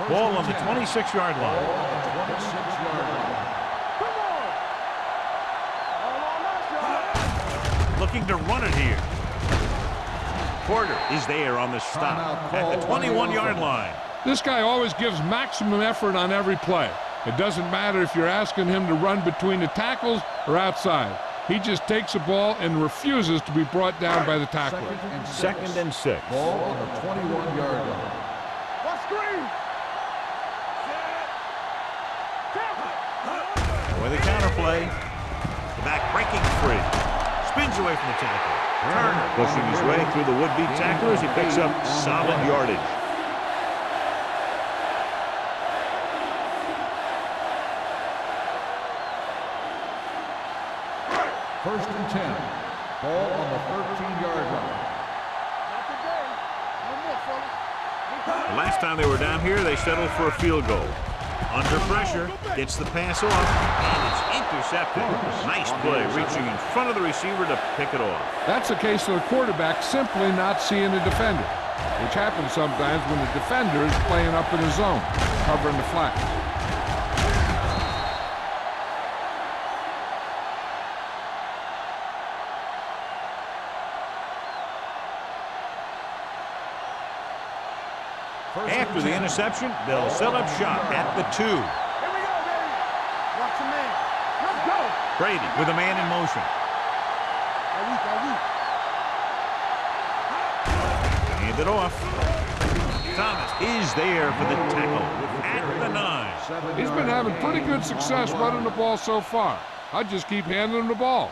[SPEAKER 1] Ball on the 26-yard line. Looking to run it here. Porter is there on the stop at the 21-yard line.
[SPEAKER 2] This guy always gives maximum effort on every play. It doesn't matter if you're asking him to run between the tackles or outside. He just takes the ball and refuses to be brought down by the tackler.
[SPEAKER 1] Second and 6.
[SPEAKER 3] Ball on the 21-yard line.
[SPEAKER 4] Watch screen.
[SPEAKER 1] With a counter play, breaking free. Spins away from the tackle. Turner pushing his way through the would-be tackler as he picks up solid yardage.
[SPEAKER 3] First and 10. Ball on the 13-yard line.
[SPEAKER 1] The last time they were down here, they settled for a field goal. Under pressure, gets the pass off, and it's intercepted. Nice play, reaching in front of the receiver to pick it off.
[SPEAKER 2] That's a case of the quarterback simply not seeing the defender, which happens sometimes when the defender is playing up in the zone, covering the flat.
[SPEAKER 1] After the interception, they'll set up shop at the 2.
[SPEAKER 4] Here we go, baby. Watch your man. Let's go.
[SPEAKER 1] Brady with a man in motion. Hand it off. Thomas is there for the tackle at the 9.
[SPEAKER 2] He's been having pretty good success running the ball so far. I'd just keep handing him the ball.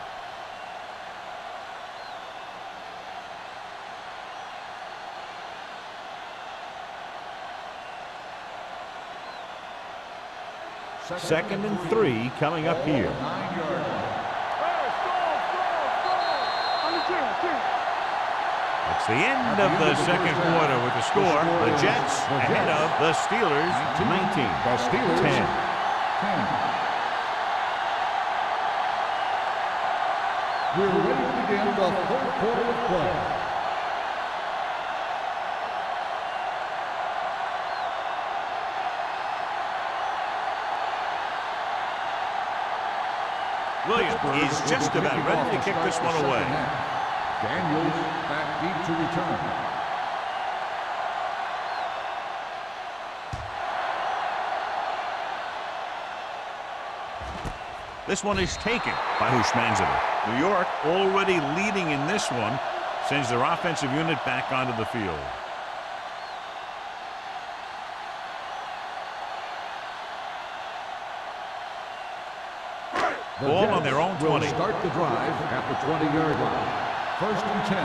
[SPEAKER 1] Second and 3 coming up here. It's the end of the second quarter with the score. The Jets ahead of the Steelers 19.
[SPEAKER 3] The Steelers
[SPEAKER 1] 10.
[SPEAKER 3] 10. We're ready to begin the third quarter of play.
[SPEAKER 1] Williams is just about ready to kick this one away.
[SPEAKER 3] Daniels back deep to return.
[SPEAKER 1] This one is taken by Hushmanzadeh. New York already leading in this one, sends their offensive unit back onto the field. Ball on their own 20.
[SPEAKER 3] Will start the drive at the 20-yard line. First and 10.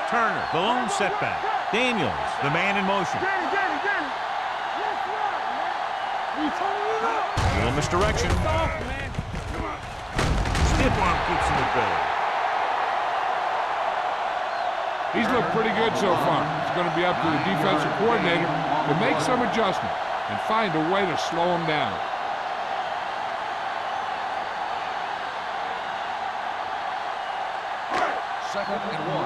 [SPEAKER 1] Turner, the lone setback. Daniels, the man in motion. Little misdirection. Stiff arm keeps him at bay.
[SPEAKER 2] He's looked pretty good so far. It's going to be up to the defensive coordinator to make some adjustment and find a way to slow him down.
[SPEAKER 3] Second and 1.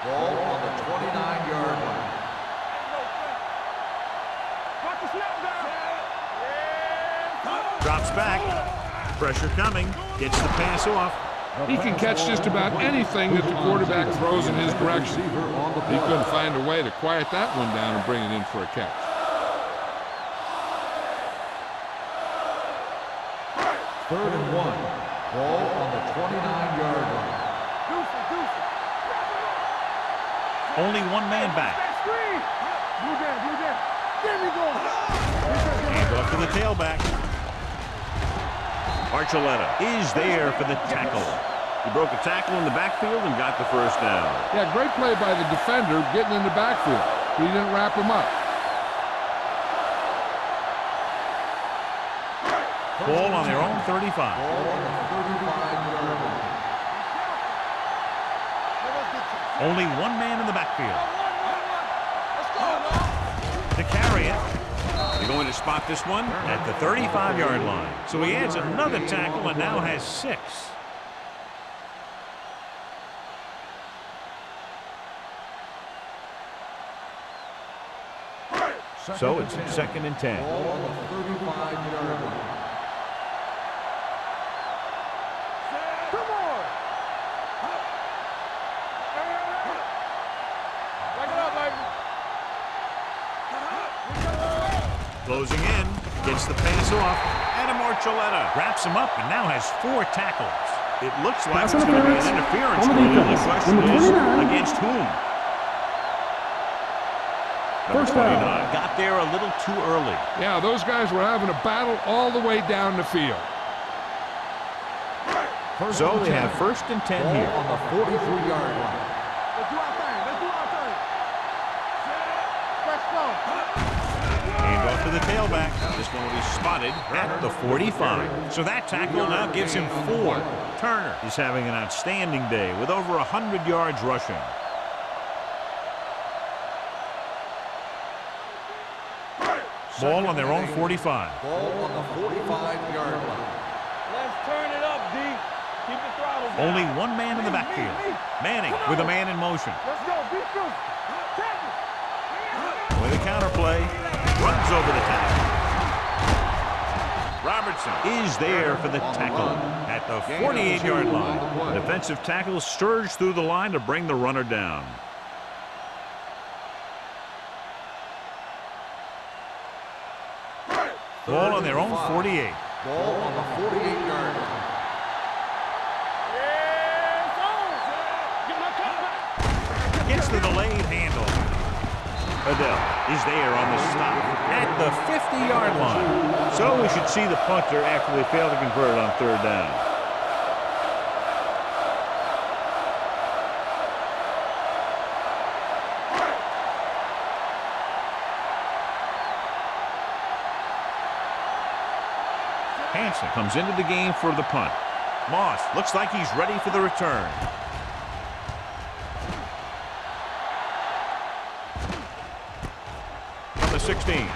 [SPEAKER 3] Ball on the 29-yard line.
[SPEAKER 1] Drops back. Pressure coming. Gets the pass off.
[SPEAKER 2] He can catch just about anything that the quarterback throws in his direction. He couldn't find a way to quiet that one down and bring it in for a catch.
[SPEAKER 3] Third and 1. Ball on the 29-yard line.
[SPEAKER 1] Only one man back. Hand off to the tailback. Archuleta is there for the tackle. He broke a tackle in the backfield and got the first down.
[SPEAKER 2] Yeah, great play by the defender getting in the backfield. He didn't wrap him up.
[SPEAKER 1] Ball on their own 35.
[SPEAKER 3] Ball on the 35-yard line.
[SPEAKER 1] Only one man in the backfield. To carry it. They're going to spot this one at the 35-yard line. So he adds another tackle and now has 6. So it's second and 10.
[SPEAKER 3] Ball on the 35-yard line.
[SPEAKER 1] Closing in, gets the pass off, and Archuleta wraps him up and now has 4 tackles. It looks like it's going to be an interference. The only question is, against whom?
[SPEAKER 5] First down.
[SPEAKER 1] Got there a little too early.
[SPEAKER 2] Yeah, those guys were having a battle all the way down the field.
[SPEAKER 1] So they have 1st and 10 here.
[SPEAKER 3] On the 43-yard line.
[SPEAKER 4] Let's do our thing. Let's do our thing. Fresh start.
[SPEAKER 1] Hand off to the tailback. This one will be spotted at the 45. So that tackle now gives him 4. Turner is having an outstanding day with over 100 yards rushing. Ball on their own 45.
[SPEAKER 3] Ball on the 45-yard line.
[SPEAKER 4] Let's turn it up, D. Keep the throttle down.
[SPEAKER 1] Only one man in the backfield. Manning with a man in motion.
[SPEAKER 4] Let's go. Be true. Tackle.
[SPEAKER 1] With a counterplay, runs over the tackle. Robertson is there for the tackle at the 48-yard line. The defensive tackle surged through the line to bring the runner down. Ball on their own 48.
[SPEAKER 3] Ball on the 48-yard line.
[SPEAKER 1] Gets the delayed handle. Adele is there on the stop at the 50-yard line. So we should see the punter after they fail to convert it on 3rd down. Hansen comes into the game for the punt. Moss looks like he's ready for the return. From the 16.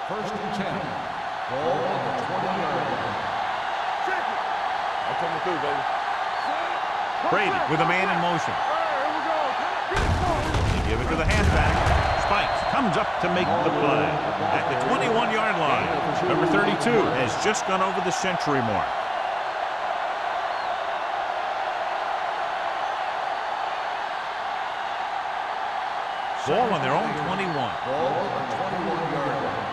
[SPEAKER 3] First and 10. Ball on the 20-yard line.
[SPEAKER 4] Check it. I'm coming through, baby.
[SPEAKER 1] Brady with a man in motion.
[SPEAKER 4] All right, here we go. Get it going.
[SPEAKER 1] They give it to the halfback. Spikes comes up to make the play at the 21-yard line. Number 32 has just gone over the century mark. Ball on their own 21.
[SPEAKER 3] Ball on the 21-yard line.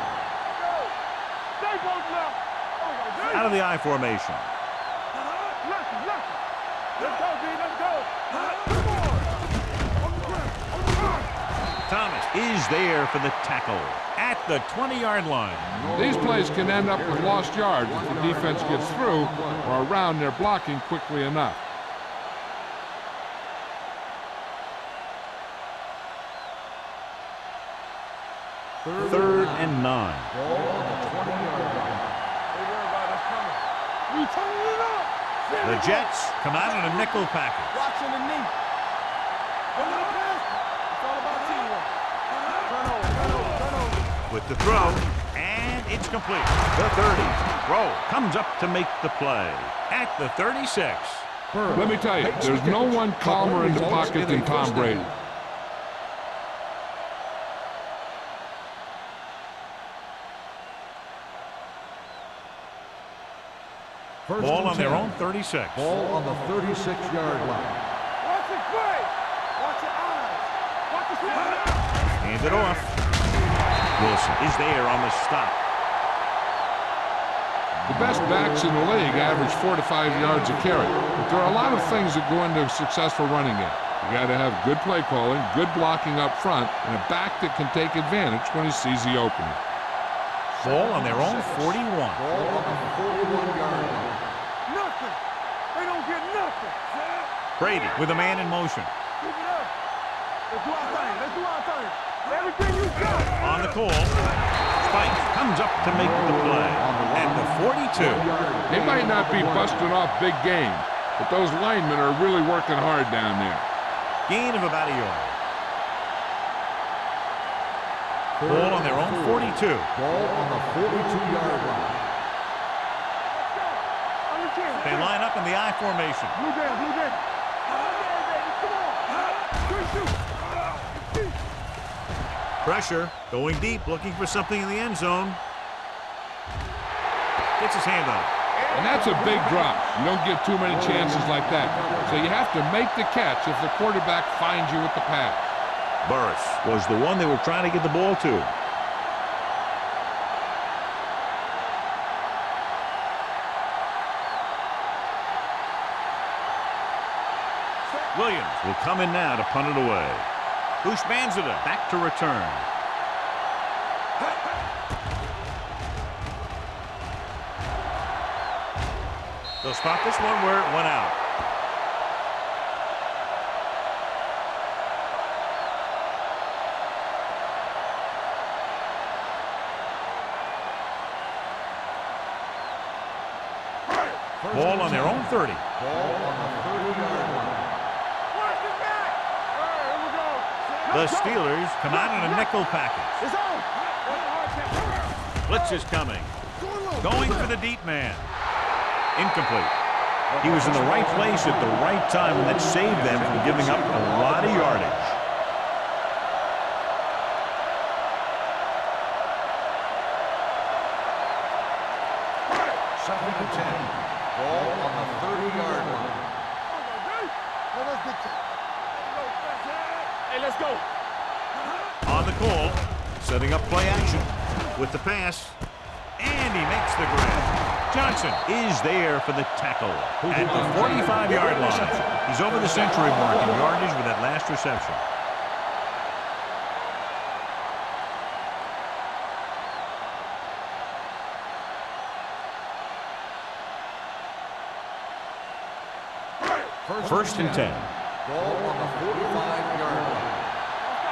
[SPEAKER 4] Stay both left. Oh,
[SPEAKER 1] Out of the I formation.
[SPEAKER 4] left. Let's go, D. Let's go. Come on. On the ground.
[SPEAKER 1] Thomas is there for the tackle at the 20-yard line.
[SPEAKER 2] These plays can end up with lost yards if the defense gets through or around their blocking quickly enough.
[SPEAKER 1] Third and 9.
[SPEAKER 3] Ball on the 20-yard line.
[SPEAKER 4] Don't worry about us coming. We turning it up.
[SPEAKER 1] The Jets come out in a nickel package.
[SPEAKER 4] Watching the knee. Don't let it pass. It's all about teamwork. Turn over.
[SPEAKER 1] With the throw, and it's complete. The 30. Rowe comes up to make the play at the 36.
[SPEAKER 2] Let me tell you, there's no one calmer in the pocket than Tom Brady.
[SPEAKER 1] Ball on their own 36.
[SPEAKER 3] Ball on the 36-yard line.
[SPEAKER 4] Watch it play. Watch your eyes. Watch the snap.
[SPEAKER 1] Hands it off. Wilson is there on the stop.
[SPEAKER 2] The best backs in the league average 4 to 5 yards a carry. But there are a lot of things that go into a successful running game. You got to have good play calling, good blocking up front, and a back that can take advantage when he sees the opening.
[SPEAKER 1] Ball on their own 41.
[SPEAKER 3] Ball on the 41-yard line.
[SPEAKER 4] Nothing. They don't get nothing.
[SPEAKER 1] Brady with a man in motion.
[SPEAKER 4] Keep it up. Let's do our thing. Let's do our thing. Everything you got.
[SPEAKER 1] On the call. Spike comes up to make the play at the 42.
[SPEAKER 2] They might not be busting off big game, but those linemen are really working hard down there.
[SPEAKER 1] Gain of about a yard. Ball on their own 42.
[SPEAKER 3] Ball on the 42-yard line.
[SPEAKER 1] They line up in the I formation.
[SPEAKER 4] Blue down. Come on.
[SPEAKER 1] Pressure, going deep, looking for something in the end zone. Gets his hand on it.
[SPEAKER 2] And that's a big drop. You don't get too many chances like that. So you have to make the catch if the quarterback finds you with the pass.
[SPEAKER 1] Burris was the one they were trying to get the ball to. Williams will come in now to punt it away. Bushmanzada back to return. They'll spot this one where it went out. Ball on their own 30.
[SPEAKER 3] Ball on the 30-yard line.
[SPEAKER 1] The Steelers come out in a nickel package.
[SPEAKER 4] It's on.
[SPEAKER 1] Blitz is coming. Going for the deep man. Incomplete. He was in the right place at the right time, and that saved them from giving up a lot of yardage.
[SPEAKER 3] Second and 10. Ball on the 30-yard line.
[SPEAKER 4] Hey, let's go.
[SPEAKER 1] On the call, setting up play action with the pass, and he makes the grab. Johnson is there for the tackle at the 45-yard line. He's over the century mark in yardage with that last reception. First and 10.
[SPEAKER 3] Ball on the 45-yard line.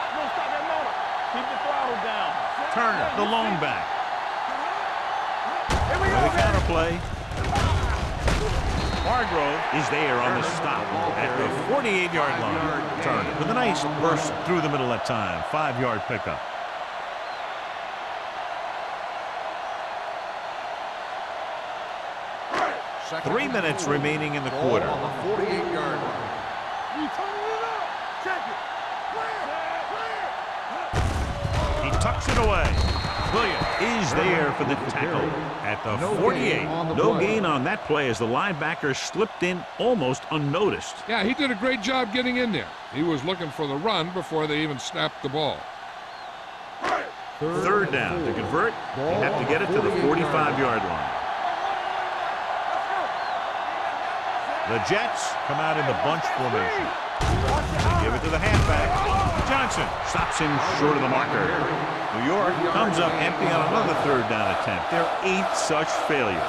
[SPEAKER 4] Don't stop that motor. Keep the throttle down.
[SPEAKER 1] Turner, the lone back.
[SPEAKER 4] Here we
[SPEAKER 1] With
[SPEAKER 4] go,
[SPEAKER 1] the counterplay. Hargrove is there on the stop at the 48-yard line. Turner with a nice burst through the middle that time. 5-yard pickup.
[SPEAKER 3] Second
[SPEAKER 1] 3 minutes remaining in the
[SPEAKER 3] ball
[SPEAKER 1] quarter.
[SPEAKER 3] on the 48-yard line.
[SPEAKER 4] You turning it up. Check it. Clear.
[SPEAKER 1] He tucks it away. Williams is there for the tackle at the 48. No gain on that play as the linebacker slipped in almost unnoticed.
[SPEAKER 2] Yeah, he did a great job getting in there. He was looking for the run before they even snapped the ball.
[SPEAKER 1] Third down. To convert, they have to get it to the 45-yard line. The Jets come out in the bunch formation. They give it to the halfback. Johnson stops him short of the marker. New York comes up empty on another third down attempt. Their 8th such failure.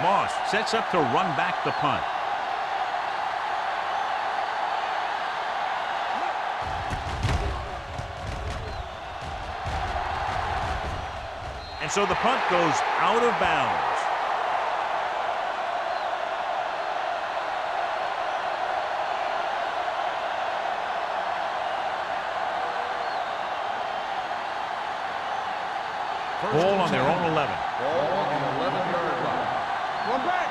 [SPEAKER 1] Moss sets up to run back the punt. And so the punt goes out of bounds. Ball on their own 11.
[SPEAKER 3] Ball on the 11-yard line.
[SPEAKER 4] One back.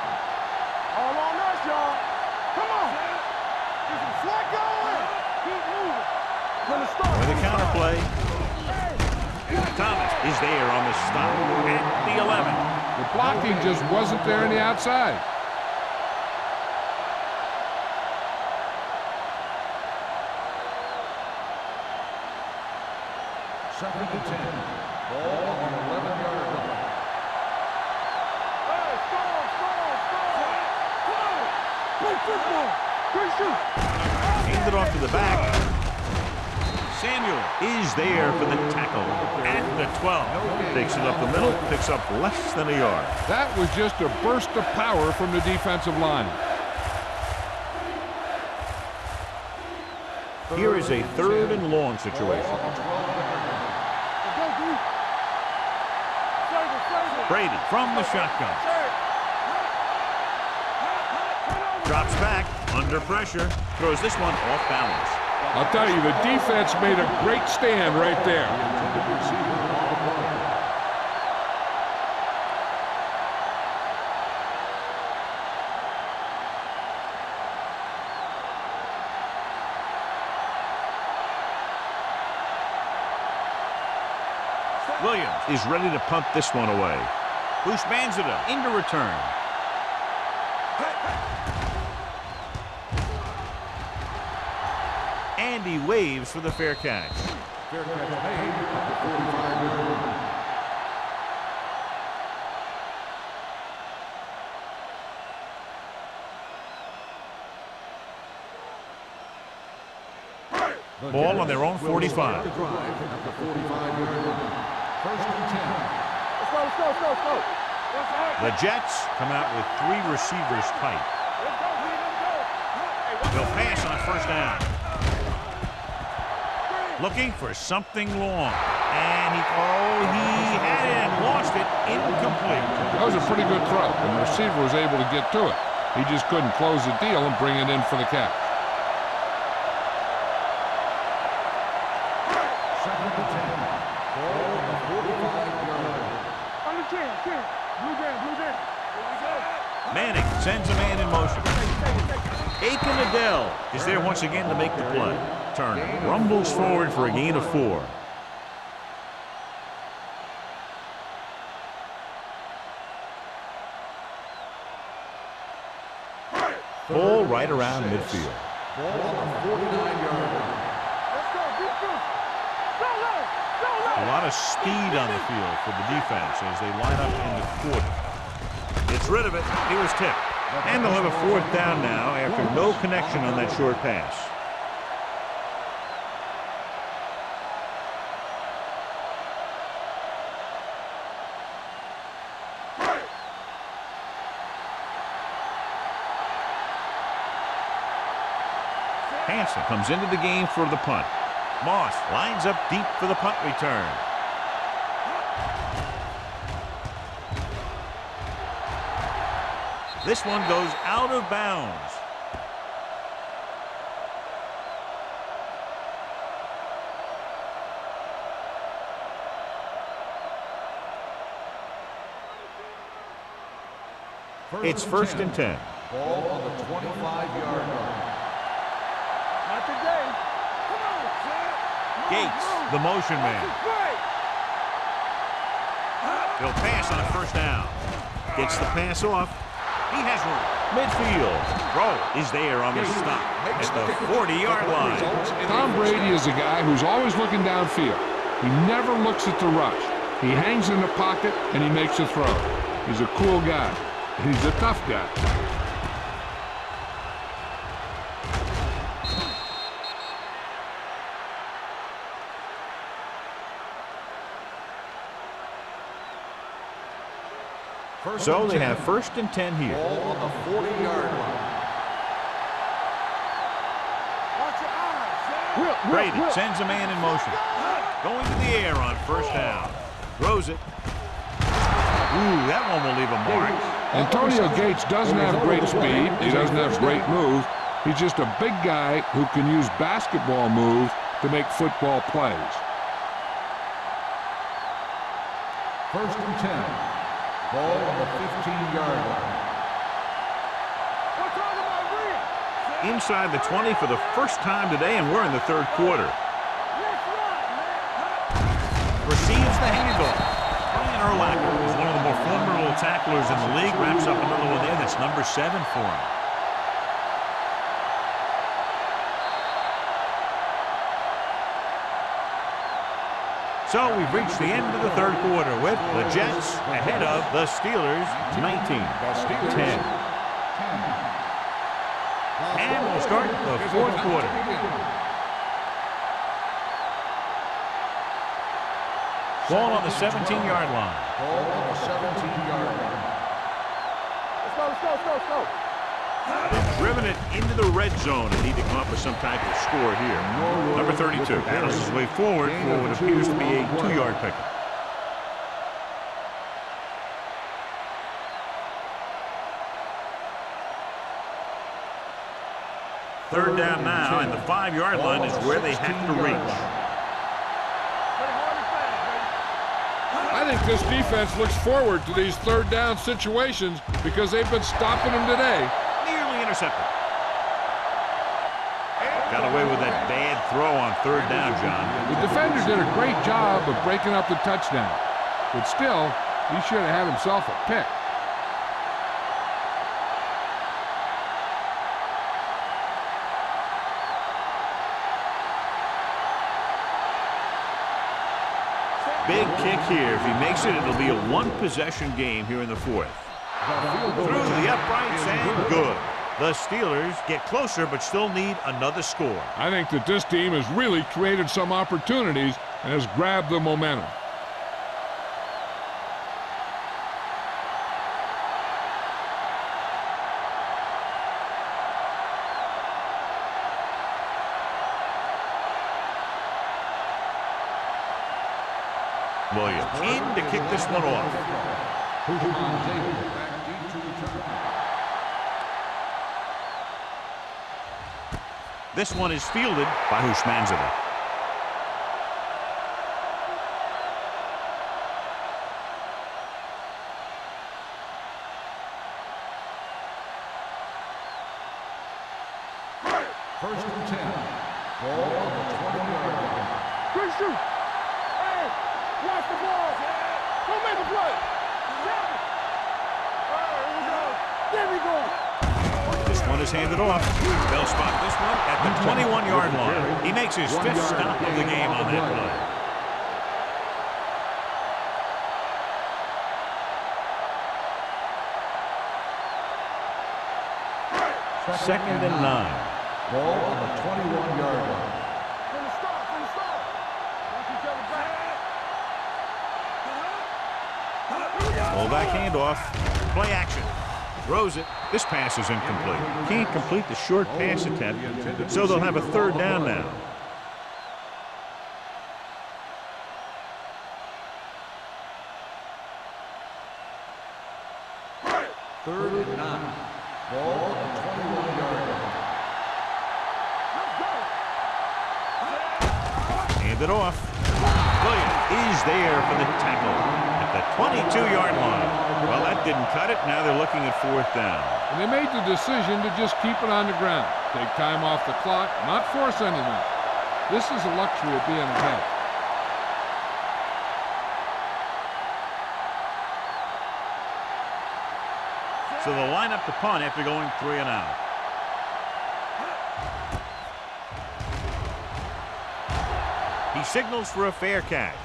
[SPEAKER 4] All on us, y'all. Come on. Get some slack going. Keep moving. Gonna start.
[SPEAKER 1] With a counterplay. Thomas is there on the stop at the 11.
[SPEAKER 2] The blocking just wasn't there on the outside.
[SPEAKER 3] Second and 10. Ball on the 11-yard line.
[SPEAKER 4] Hey, score. Come on. Play football. Great shoot.
[SPEAKER 1] Hand it off to the back. Samuel is there for the tackle at the 12. Takes it up the middle, picks up less than a yard.
[SPEAKER 2] That was just a burst of power from the defensive line.
[SPEAKER 1] Here is a third and long situation. Brady from the shotgun. Drops back, under pressure, throws this one off balance.
[SPEAKER 2] I'll tell you, the defense made a great stand right there.
[SPEAKER 1] Williams is ready to punt this one away. Bushmanzada into return. And he waves for the fair catch.
[SPEAKER 3] Fair catch made at the 45-yard line.
[SPEAKER 1] Ball on their own 45.
[SPEAKER 3] The drive at the 45-yard line. First and 10.
[SPEAKER 4] Let's go.
[SPEAKER 1] The Jets come out with 3 receivers tight. They'll pass on first down. Looking for something long. And he had it and lost it. Incomplete.
[SPEAKER 2] That was a pretty good throw, and the receiver was able to get to it. He just couldn't close the deal and bring it in for the catch.
[SPEAKER 3] Second and 10. Ball on the 45-yard line.
[SPEAKER 4] On the 10. Blue down.
[SPEAKER 1] Manning sends a man in motion. Aiken Adele is there once again to make the play. Turner rumbles forward for a gain of 4. Ball right around midfield.
[SPEAKER 3] Ball on the 49-yard line.
[SPEAKER 4] Let's go. Defense. Go.
[SPEAKER 1] A lot of speed on the field for the defense as they line up in the quarter. Gets rid of it. He was tipped. And they'll have a 4th down now after no connection on that short pass. Hansen comes into the game for the punt. Moss lines up deep for the punt return. This one goes out of bounds. It's first and 10.
[SPEAKER 3] Ball on the 25-yard line.
[SPEAKER 4] Not today. Come on, Sam.
[SPEAKER 1] Gates, the motion man. He'll pass on a first down. Gets the pass off. He has room. Midfield. Throw is there on the stop at the 40-yard line.
[SPEAKER 2] Tom Brady is a guy who's always looking downfield. He never looks at the rush. He hangs in the pocket and he makes a throw. He's a cool guy. He's a tough guy.
[SPEAKER 1] So they have first and 10 here.
[SPEAKER 3] Ball on the 40-yard line.
[SPEAKER 4] Watch your eyes, Sam.
[SPEAKER 1] Brady sends a man in motion. Going to the air on first down. Throws it. Ooh, that one will leave a mark.
[SPEAKER 2] Antonio Gates doesn't have great speed. He doesn't have great moves. He's just a big guy who can use basketball moves to make football plays.
[SPEAKER 3] First and 10. Ball on the 15-yard line.
[SPEAKER 4] What's wrong with my rear?
[SPEAKER 1] Inside the 20 for the first time today, and we're in the third quarter. Receives the handoff. Brian Urlacher is one of the more formidable tacklers in the league. Wraps up another one there. That's number 7 for him. So we've reached the end of the third quarter with the Jets ahead of the Steelers 19-10. And we'll start the fourth quarter. Ball on the 17-yard line.
[SPEAKER 3] Ball on the 17-yard line.
[SPEAKER 4] Let's go.
[SPEAKER 1] They've driven it into the red zone and need to come up with some type of score here. Number 32 battles his way forward for what appears to be a 2-yard pickup. Third down now, and the 5-yard line is where they have to reach.
[SPEAKER 2] I think this defense looks forward to these third down situations because they've been stopping them today.
[SPEAKER 1] Nearly intercepted. Got away with that bad throw on third down, John.
[SPEAKER 2] The defender did a great job of breaking up the touchdown, but still, he should have had himself a pick.
[SPEAKER 1] big kick here. If he makes it, it'll be a one-possession game here in the fourth. Through the uprights and good. The Steelers get closer but still need another score.
[SPEAKER 2] I think that this team has really created some opportunities and has grabbed the momentum.
[SPEAKER 1] Williams in to kick this one off. This one is fielded by Hushmanzada.
[SPEAKER 3] First and 10. Ball on the 20-yard line.
[SPEAKER 4] Good shoot. Hey, watch the ball. Don't make a play. There we go.
[SPEAKER 1] This one is handed off. They'll spot this one at the 21-yard line. He makes his fifth stop of the game on that play. Second and 9.
[SPEAKER 3] Ball on the 21-yard line.
[SPEAKER 4] From the start. Watch each other back.
[SPEAKER 1] Fullback handoff. Play action. Throws it. This pass is incomplete. Can't complete the short pass attempt, so they'll have a third down now.
[SPEAKER 3] Third and 9. Ball on the 21-yard line.
[SPEAKER 1] Hand it off. Williams is there for the tackle at the 22-yard line. Well, that didn't cut it. Now they're looking at fourth down.
[SPEAKER 2] And they made the decision to just keep it on the ground. Take time off the clock, not force anything. This is a luxury of being ahead.
[SPEAKER 1] So they'll line up the punt after going 3 and out. He signals for a fair catch.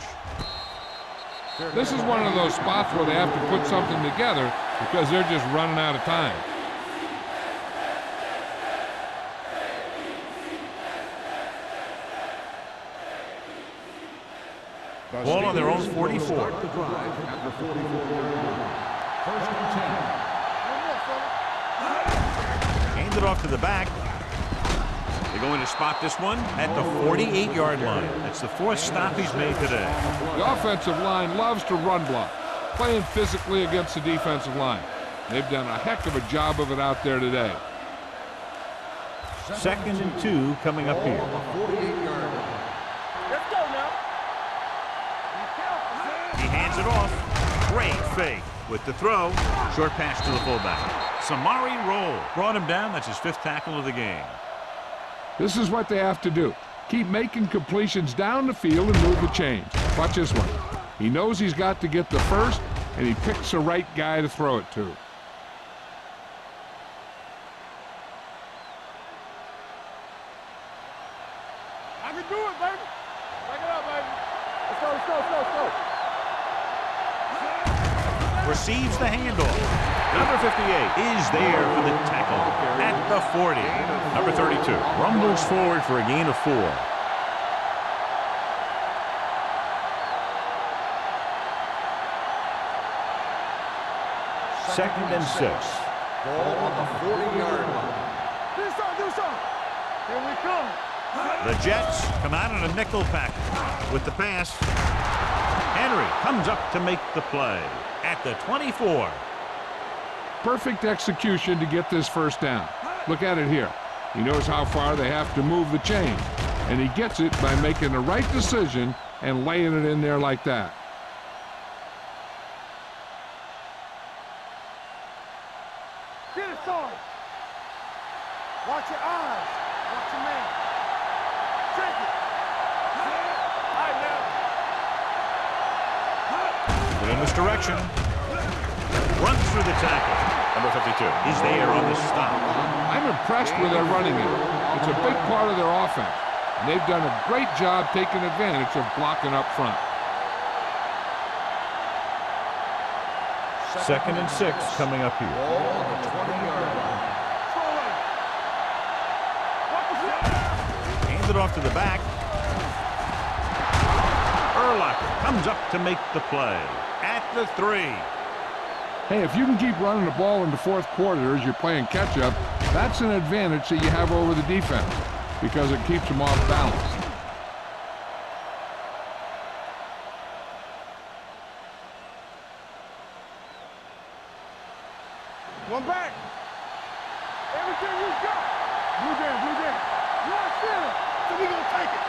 [SPEAKER 2] This is one of those spots where they have to put something together because they're just running out of time.
[SPEAKER 1] Ball on their own 44.
[SPEAKER 3] Start the drive at the 44-yard line. First and 10.
[SPEAKER 1] Hand it off to the back. They're going to spot this one at the 48-yard line. That's the fourth stop he's made today.
[SPEAKER 2] The offensive line loves to run block, playing physically against the defensive line. They've done a heck of a job of it out there today.
[SPEAKER 1] Second and 2 coming up here.
[SPEAKER 3] Let's
[SPEAKER 4] go now.
[SPEAKER 1] He hands it off. Great fake with the throw. Short pass to the fullback. Samari Roll brought him down. That's his fifth tackle of the game.
[SPEAKER 2] This is what they have to do. Keep making completions down the field and move the chains. Watch this one. He knows he's got to get the first, and he picks the right guy to throw it to.
[SPEAKER 4] I can do it, baby. Back it up, baby. Let's go.
[SPEAKER 1] Receives the handoff. Number 58 is there for the tackle at the 40. Number 32 rumbles forward for a gain of 4. Second and 6.
[SPEAKER 3] Ball on the 40-yard line.
[SPEAKER 4] Do something. Here we come.
[SPEAKER 1] The Jets come out in a nickel package with the pass. Henry comes up to make the play at the 24.
[SPEAKER 2] Perfect execution to get this first down. Look at it here. He knows how far they have to move the chain, and he gets it by making the right decision and laying it in there like that.
[SPEAKER 4] Get it started. Watch your eyes. Watch your man. Take it. All right, now.
[SPEAKER 1] In this direction. Runs through the tackle. Number 52 is there on the stop.
[SPEAKER 2] I'm impressed with their running game. It's a big part of their offense, and they've done a great job taking advantage of blocking up front.
[SPEAKER 1] 2nd and 6 coming up here.
[SPEAKER 3] Ball on the 20-yard line.
[SPEAKER 1] Hands it off to the back. Urlacher comes up to make the play at the 3.
[SPEAKER 2] Hey, if you can keep running the ball in the fourth quarter as you're playing catch-up, that's an advantage that you have over the defense because it keeps them off balance.
[SPEAKER 4] One back. Everything you got. Blue jam, blue jam. One center. So we gonna take it.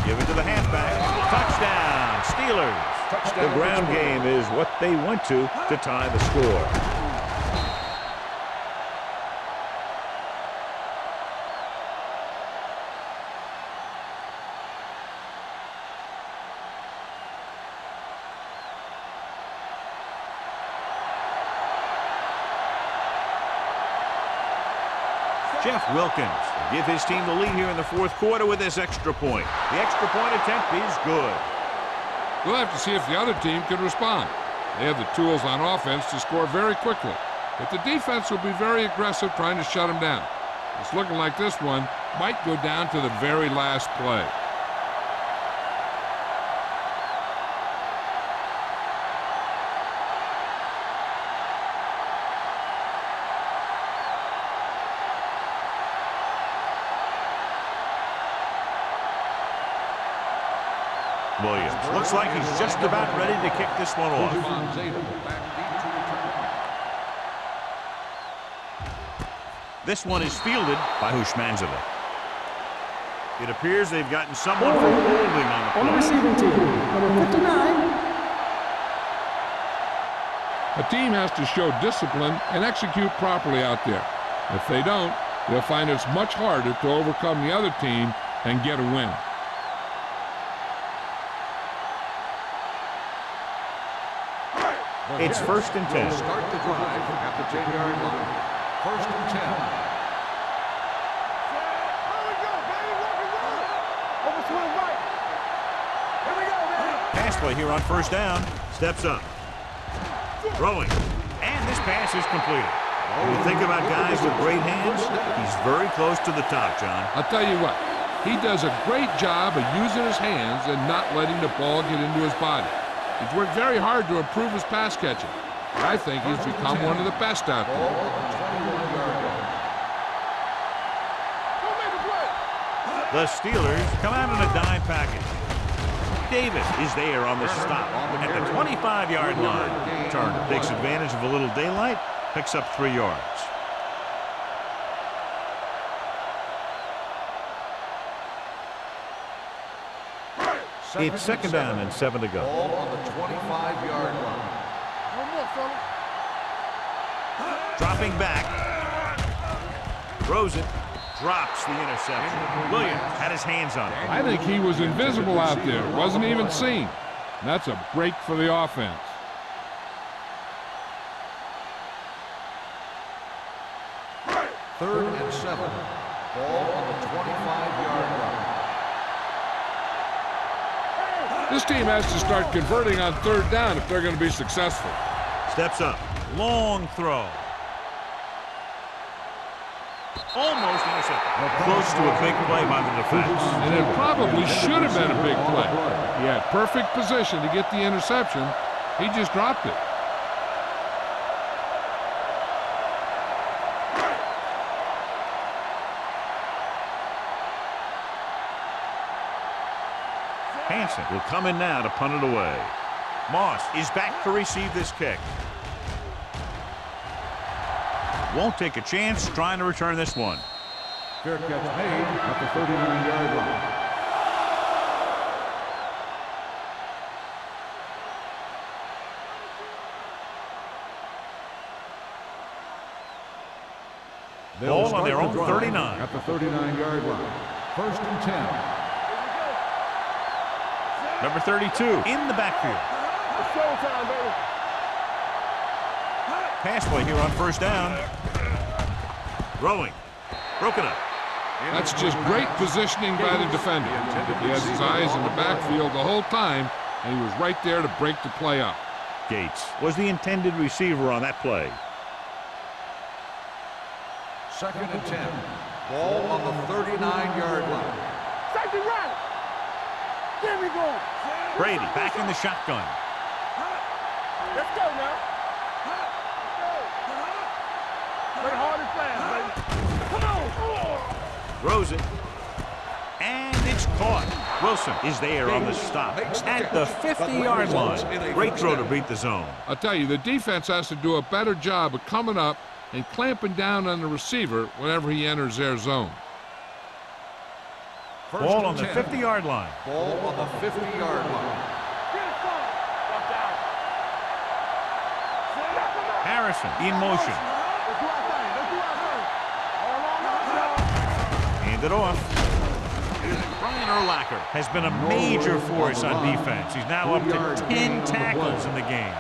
[SPEAKER 1] Give it to the halfback. Touchdown, Steelers.
[SPEAKER 3] Touchdown.
[SPEAKER 1] The ground game is what they went to tie the score. Jeff Wilkins will give his team the lead here in the fourth quarter with this extra point. The extra point attempt is good.
[SPEAKER 2] We'll have to see if the other team can respond. They have the tools on offense to score very quickly, but the defense will be very aggressive trying to shut them down. It's looking like this one might go down to the very last play.
[SPEAKER 1] Williams looks like he's just about ready to kick this one off. This one is fielded by Hushmanzova. It appears they've gotten someone for holding on the play.
[SPEAKER 5] On the receiving team, number 59.
[SPEAKER 2] A team has to show discipline and execute properly out there. If they don't, they'll find it's much harder to overcome the other team and get a win.
[SPEAKER 1] It's 1st and 10.
[SPEAKER 3] Start the drive at the 10-yard line. 1st and 10.
[SPEAKER 4] Here we go, baby. Rock and roll. Over swing right. Here we go, baby.
[SPEAKER 1] Pass play here on 1st down. Steps up. Throwing. And this pass is completed. When you think about guys with great hands, he's very close to the top, John.
[SPEAKER 2] I'll tell you what, he does a great job of using his hands and not letting the ball get into his body. He's worked very hard to improve his pass catching. I think he's become one of the best out there.
[SPEAKER 3] Ball on the 21-yard line.
[SPEAKER 4] Don't make a play.
[SPEAKER 1] The Steelers come out in a dime package. Davis is there on the stop at the 25-yard line. Turner takes advantage of a little daylight, picks up 3 yards. It's 2nd down and 7 to go.
[SPEAKER 3] Ball on the 25-yard line.
[SPEAKER 4] One more, fella.
[SPEAKER 1] Dropping back. Throws it. Drops the interception. Williams had his hands on it.
[SPEAKER 2] I think he was invisible out there. Wasn't even seen. And that's a break for the offense.
[SPEAKER 3] Third and 7. Ball on the 25-yard line.
[SPEAKER 2] This team has to start converting on 3rd down if they're going to be successful.
[SPEAKER 1] Steps up. Long throw. Almost intercepted. Close to a big play by the defense.
[SPEAKER 2] And it probably should have been a big play. He had perfect position to get the interception. He just dropped it.
[SPEAKER 1] Hansen will come in now to punt it away. Moss is back to receive this kick. Won't take a chance trying to return this one.
[SPEAKER 3] Fair catch made at the 39-yard line.
[SPEAKER 1] Ball on their own 39.
[SPEAKER 3] At the 39-yard line. 1st and 10.
[SPEAKER 1] Number 32 in the backfield.
[SPEAKER 4] It's showtime, baby.
[SPEAKER 1] Pass play here on 1st down. Throwing. Broken up.
[SPEAKER 2] That's just great positioning by the defender. He has his eyes in the backfield the whole time, and he was right there to break the play up.
[SPEAKER 1] Gates was the intended receiver on that play.
[SPEAKER 3] 2nd and 10. Ball on the 39-yard line.
[SPEAKER 4] Safety right. There we go.
[SPEAKER 1] Brady back in the shotgun.
[SPEAKER 4] Let's go now. Play hard and fast, baby. Come on.
[SPEAKER 1] Throws it. And it's caught. Wilson is there on the stop at the 50-yard line. Great throw to beat the zone.
[SPEAKER 2] I'll tell you, the defense has to do a better job of coming up and clamping down on the receiver whenever he enters their zone.
[SPEAKER 1] Ball on the 50-yard line.
[SPEAKER 3] Ball on the 50-yard line.
[SPEAKER 1] Harrison in motion. Hand it off. Brian Urlacher has been a major force on defense. He's now up to 10 tackles in the game.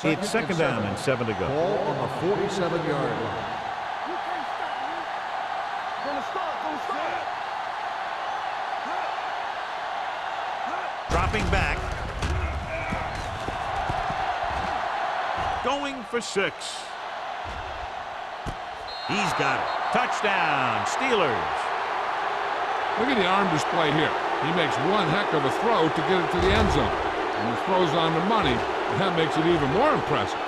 [SPEAKER 1] It's 2nd down and 7 to go.
[SPEAKER 3] Ball on the 47-yard line.
[SPEAKER 4] You can't stop me. Gonna start.
[SPEAKER 1] Dropping back. Going for 6. He's got it. Touchdown, Steelers.
[SPEAKER 2] Look at the arm display here. He makes one heck of a throw to get it to the end zone. And he throws on the money, and that makes it even more impressive.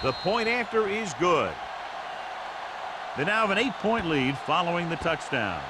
[SPEAKER 1] The point after is good. They now have an 8-point lead following the touchdown.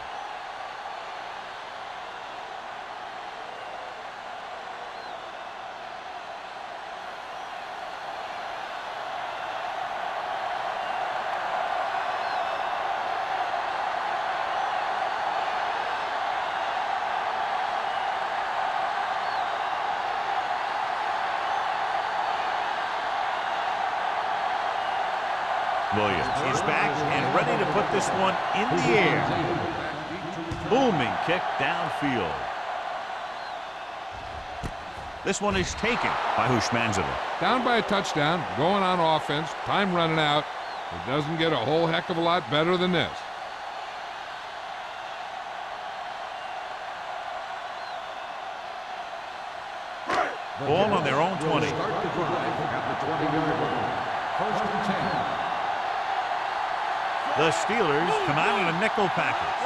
[SPEAKER 1] Williams is back and ready to put this one in the air. Booming kick downfield. This one is taken by Hushmanzadeh.
[SPEAKER 2] Down by a touchdown, going on offense, time running out. It doesn't get a whole heck of a lot better than this.
[SPEAKER 1] Ball on their own 20.
[SPEAKER 3] Start the drive at the 20-yard line. 1st and 10.
[SPEAKER 1] The Steelers come out in a nickel package.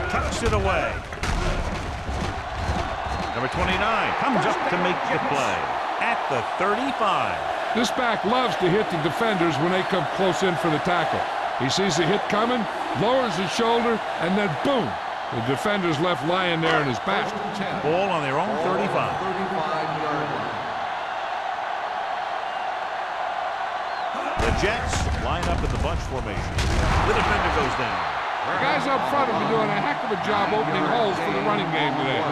[SPEAKER 1] Tucks it away. Number 29 comes up to make the play at the 35.
[SPEAKER 2] This back loves to hit the defenders when they come close in for the tackle. He sees the hit coming, lowers his shoulder, and then boom, the defender's left lying there in his back.
[SPEAKER 1] Ball on their own 35.
[SPEAKER 3] 35-yard line.
[SPEAKER 1] The Jets line up in the bunch formation. The defender goes down.
[SPEAKER 2] The guys up front have been doing a heck of a job opening holes for the running game today.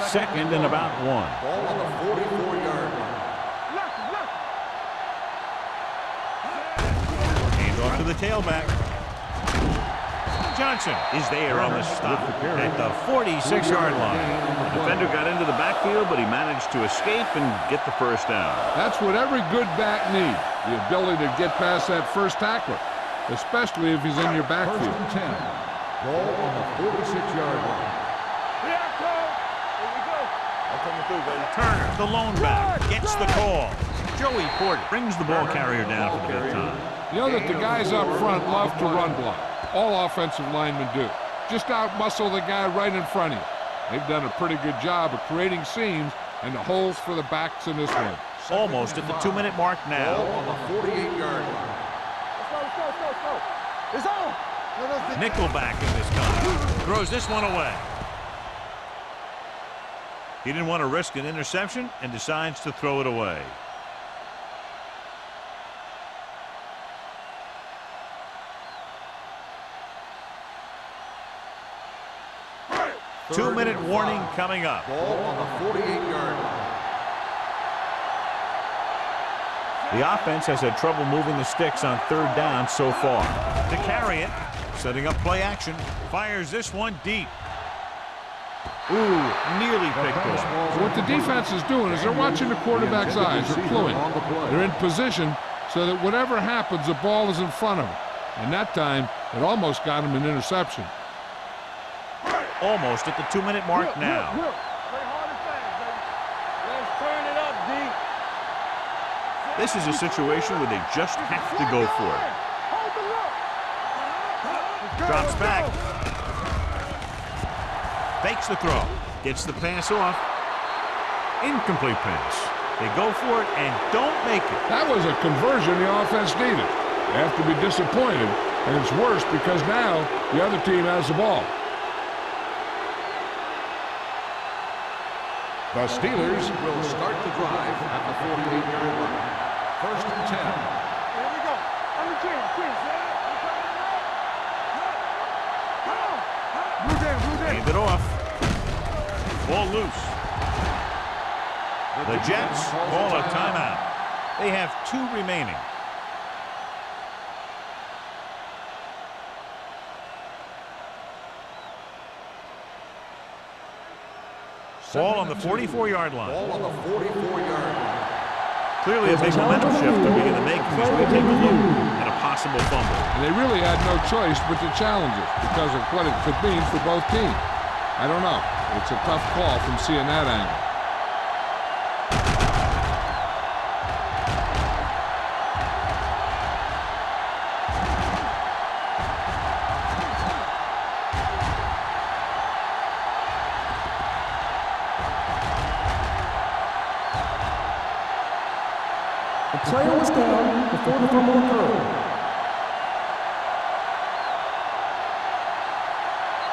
[SPEAKER 1] Second and about 1.
[SPEAKER 3] Ball on the 44-yard line.
[SPEAKER 1] Hand off to the tailback. Johnson is there on the stop at the 46-yard line. The defender got into the backfield, but he managed to escape and get the first down.
[SPEAKER 2] That's what every good back needs, the ability to get past that first tackler, especially if he's in your
[SPEAKER 3] 1st
[SPEAKER 2] backfield.
[SPEAKER 3] and 10. Ball on the 46-yard line.
[SPEAKER 1] Turner, the lone back, gets the call. Joey Porter brings the ball carrier down for the 5th time.
[SPEAKER 2] You know that the guys up front love to run block. All offensive linemen do. Just out-muscle the guy right in front of you. They've done a pretty good job of creating seams and the holes for the backs in this one.
[SPEAKER 1] Almost at the 2-minute mark
[SPEAKER 3] Ball
[SPEAKER 1] now.
[SPEAKER 3] on the 48-yard line.
[SPEAKER 4] It's on.
[SPEAKER 1] Nickelback in this time. Throws this one away. He didn't want to risk an interception and decides to throw it away. Two-minute warning coming up.
[SPEAKER 3] Ball on the 48-yard line.
[SPEAKER 1] The offense has had trouble moving the sticks on third down so far. To carry it, setting up play action, fires this one deep. Ooh, nearly picked off.
[SPEAKER 2] What the defense is doing is they're watching the quarterback's eyes. They're cluing. They're in position so that whatever happens, the ball is in front of them. And that time, it almost got him an interception.
[SPEAKER 1] Almost at the 2-minute mark now.
[SPEAKER 4] Play hard and fast, baby. Let's turn it up, D.
[SPEAKER 1] This is a situation where they just have to go for it.
[SPEAKER 4] Hold the look.
[SPEAKER 1] Drops back. Fakes the throw. Gets the pass off. Incomplete pass. They go for it and don't make it.
[SPEAKER 2] That was a conversion the offense needed. They have to be disappointed, and it's worse because now the other team has the ball.
[SPEAKER 3] The Steelers will start the drive at the 48-yard line. First and 10.
[SPEAKER 4] Here we go. On the 10. Blue down.
[SPEAKER 1] Hand it off. Ball loose. The Jets call a timeout. They have 2 remaining. Ball on the 44-yard line.
[SPEAKER 3] Ball on the 44-yard line.
[SPEAKER 1] Clearly a big momentum shift to begin the making as we take a look at a possible fumble.
[SPEAKER 2] And they really had no choice but to challenge it because of what it could mean for both teams. I don't know. It's a tough call from seeing that angle.
[SPEAKER 5] The player was down before the fumble occurred.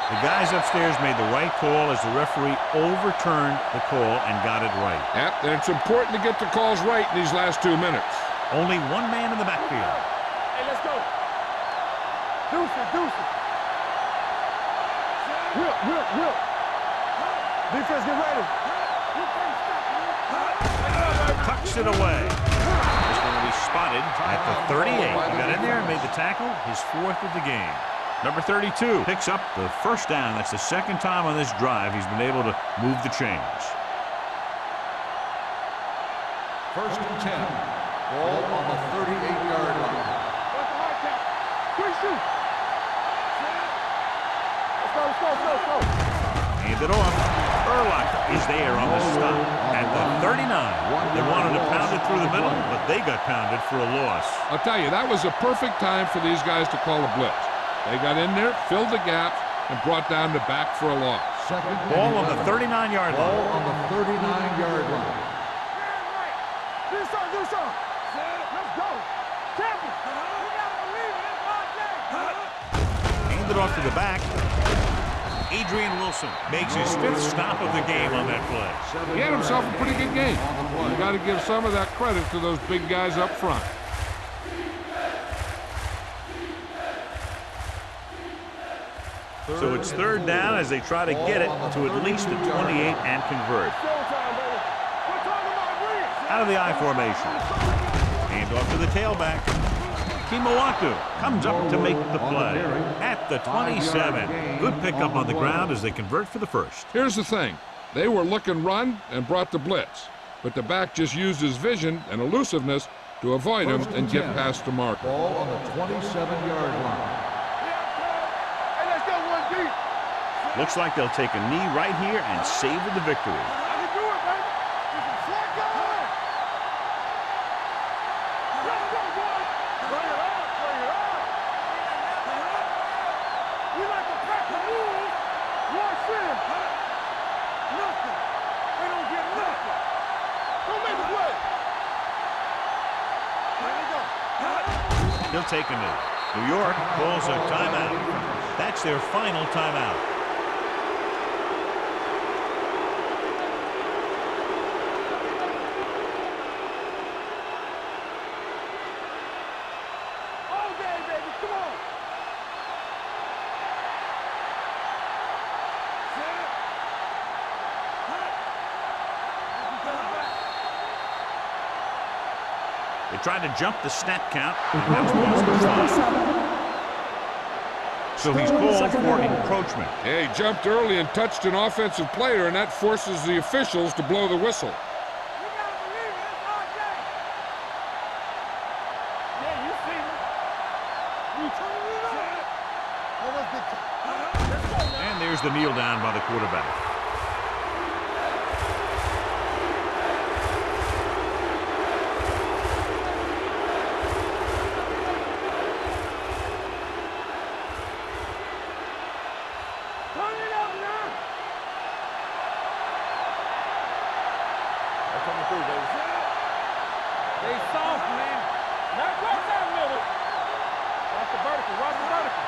[SPEAKER 1] The guys upstairs made the right call as the referee overturned the call and got it right.
[SPEAKER 2] Yep, and it's important to get the calls right in these last 2 minutes.
[SPEAKER 1] Only one man in the backfield.
[SPEAKER 4] Hey, let's go. Deuce it. Whip. Defense, get ready.
[SPEAKER 1] Tucks it away. This one will be spotted at the 38. He got in there and made the tackle, his 4th of the game. Number 32 picks up the first down. That's the second time on this drive he's been able to move the chains.
[SPEAKER 3] First and 10. Ball on the 38-yard line.
[SPEAKER 4] Quick shoot. Let's go.
[SPEAKER 1] Hand it off. Urlacher is there on the stop at the 39. They wanted to pound it through the middle, but they got pounded for a loss.
[SPEAKER 2] I'll tell you, that was a perfect time for these guys to call a blitz. They got in there, filled the gap, and brought down the back for a loss.
[SPEAKER 1] Ball on the 39-yard line.
[SPEAKER 3] Ball on the 39-yard line.
[SPEAKER 4] Do something. Let's go. Champion. We gotta believe it.
[SPEAKER 1] Hand it off to the back. Adrian Wilson makes his 5th stop of the game on that play.
[SPEAKER 2] He had himself a pretty good game. You got to give some of that credit to those big guys up front.
[SPEAKER 1] So it's 3rd down as they try to get it to at least the 28 and convert. Out of the I formation. Hand off to the tailback. Kimawatu comes up to make the play at the 27. Good pickup on the ground as they convert for the first.
[SPEAKER 2] Here's the thing. They were looking run and brought the blitz, but the back just used his vision and elusiveness to avoid him and get past the marker.
[SPEAKER 3] Ball on the 27-yard line.
[SPEAKER 4] Hey, let's go 1 deep.
[SPEAKER 1] Looks like they'll take a knee right here and savor the victory.
[SPEAKER 4] I can do it, baby. Flat guy. Let's go, boy. Bring it on. We like to crack the rules. Watch this. Nothing. They don't get nothing. Don't make a play. There we go.
[SPEAKER 1] He'll take a knee. New York calls a timeout. That's their final timeout. They tried to jump the snap count, and that was possible. So he's called for encroachment.
[SPEAKER 2] Yeah, he jumped early and touched an offensive player, and that forces the officials to blow the whistle.
[SPEAKER 1] And there's the kneel down by the quarterback.
[SPEAKER 4] They soft, man. Not across that middle. Watch the vertical. Watch the vertical.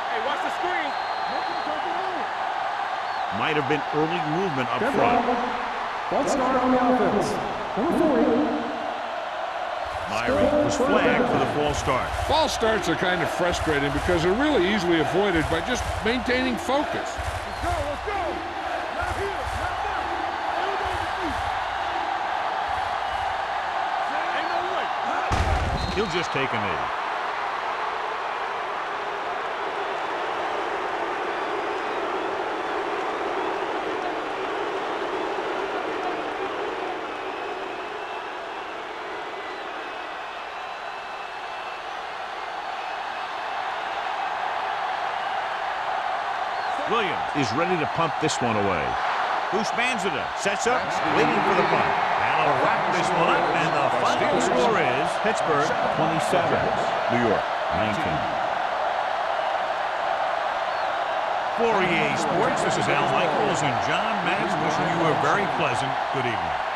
[SPEAKER 4] Hey, watch the screen.
[SPEAKER 1] Might have been early movement up front.
[SPEAKER 5] False start on the offense. Number 40.
[SPEAKER 1] Myrie was flagged for the false start.
[SPEAKER 2] False starts are kind of frustrating because they're really easily avoided by just maintaining focus.
[SPEAKER 4] Let's go. Let's go. Not here. Not there. Ain't no way.
[SPEAKER 1] He'll just take a knee. Williams is ready to pump this one away. Goose Banzida sets up, waiting for the punt. And he'll wrap this one up, and the final score is Pittsburgh 27, New York 19. For EA Sports, this is Al Michaels and John Madden wishing you a very pleasant good evening.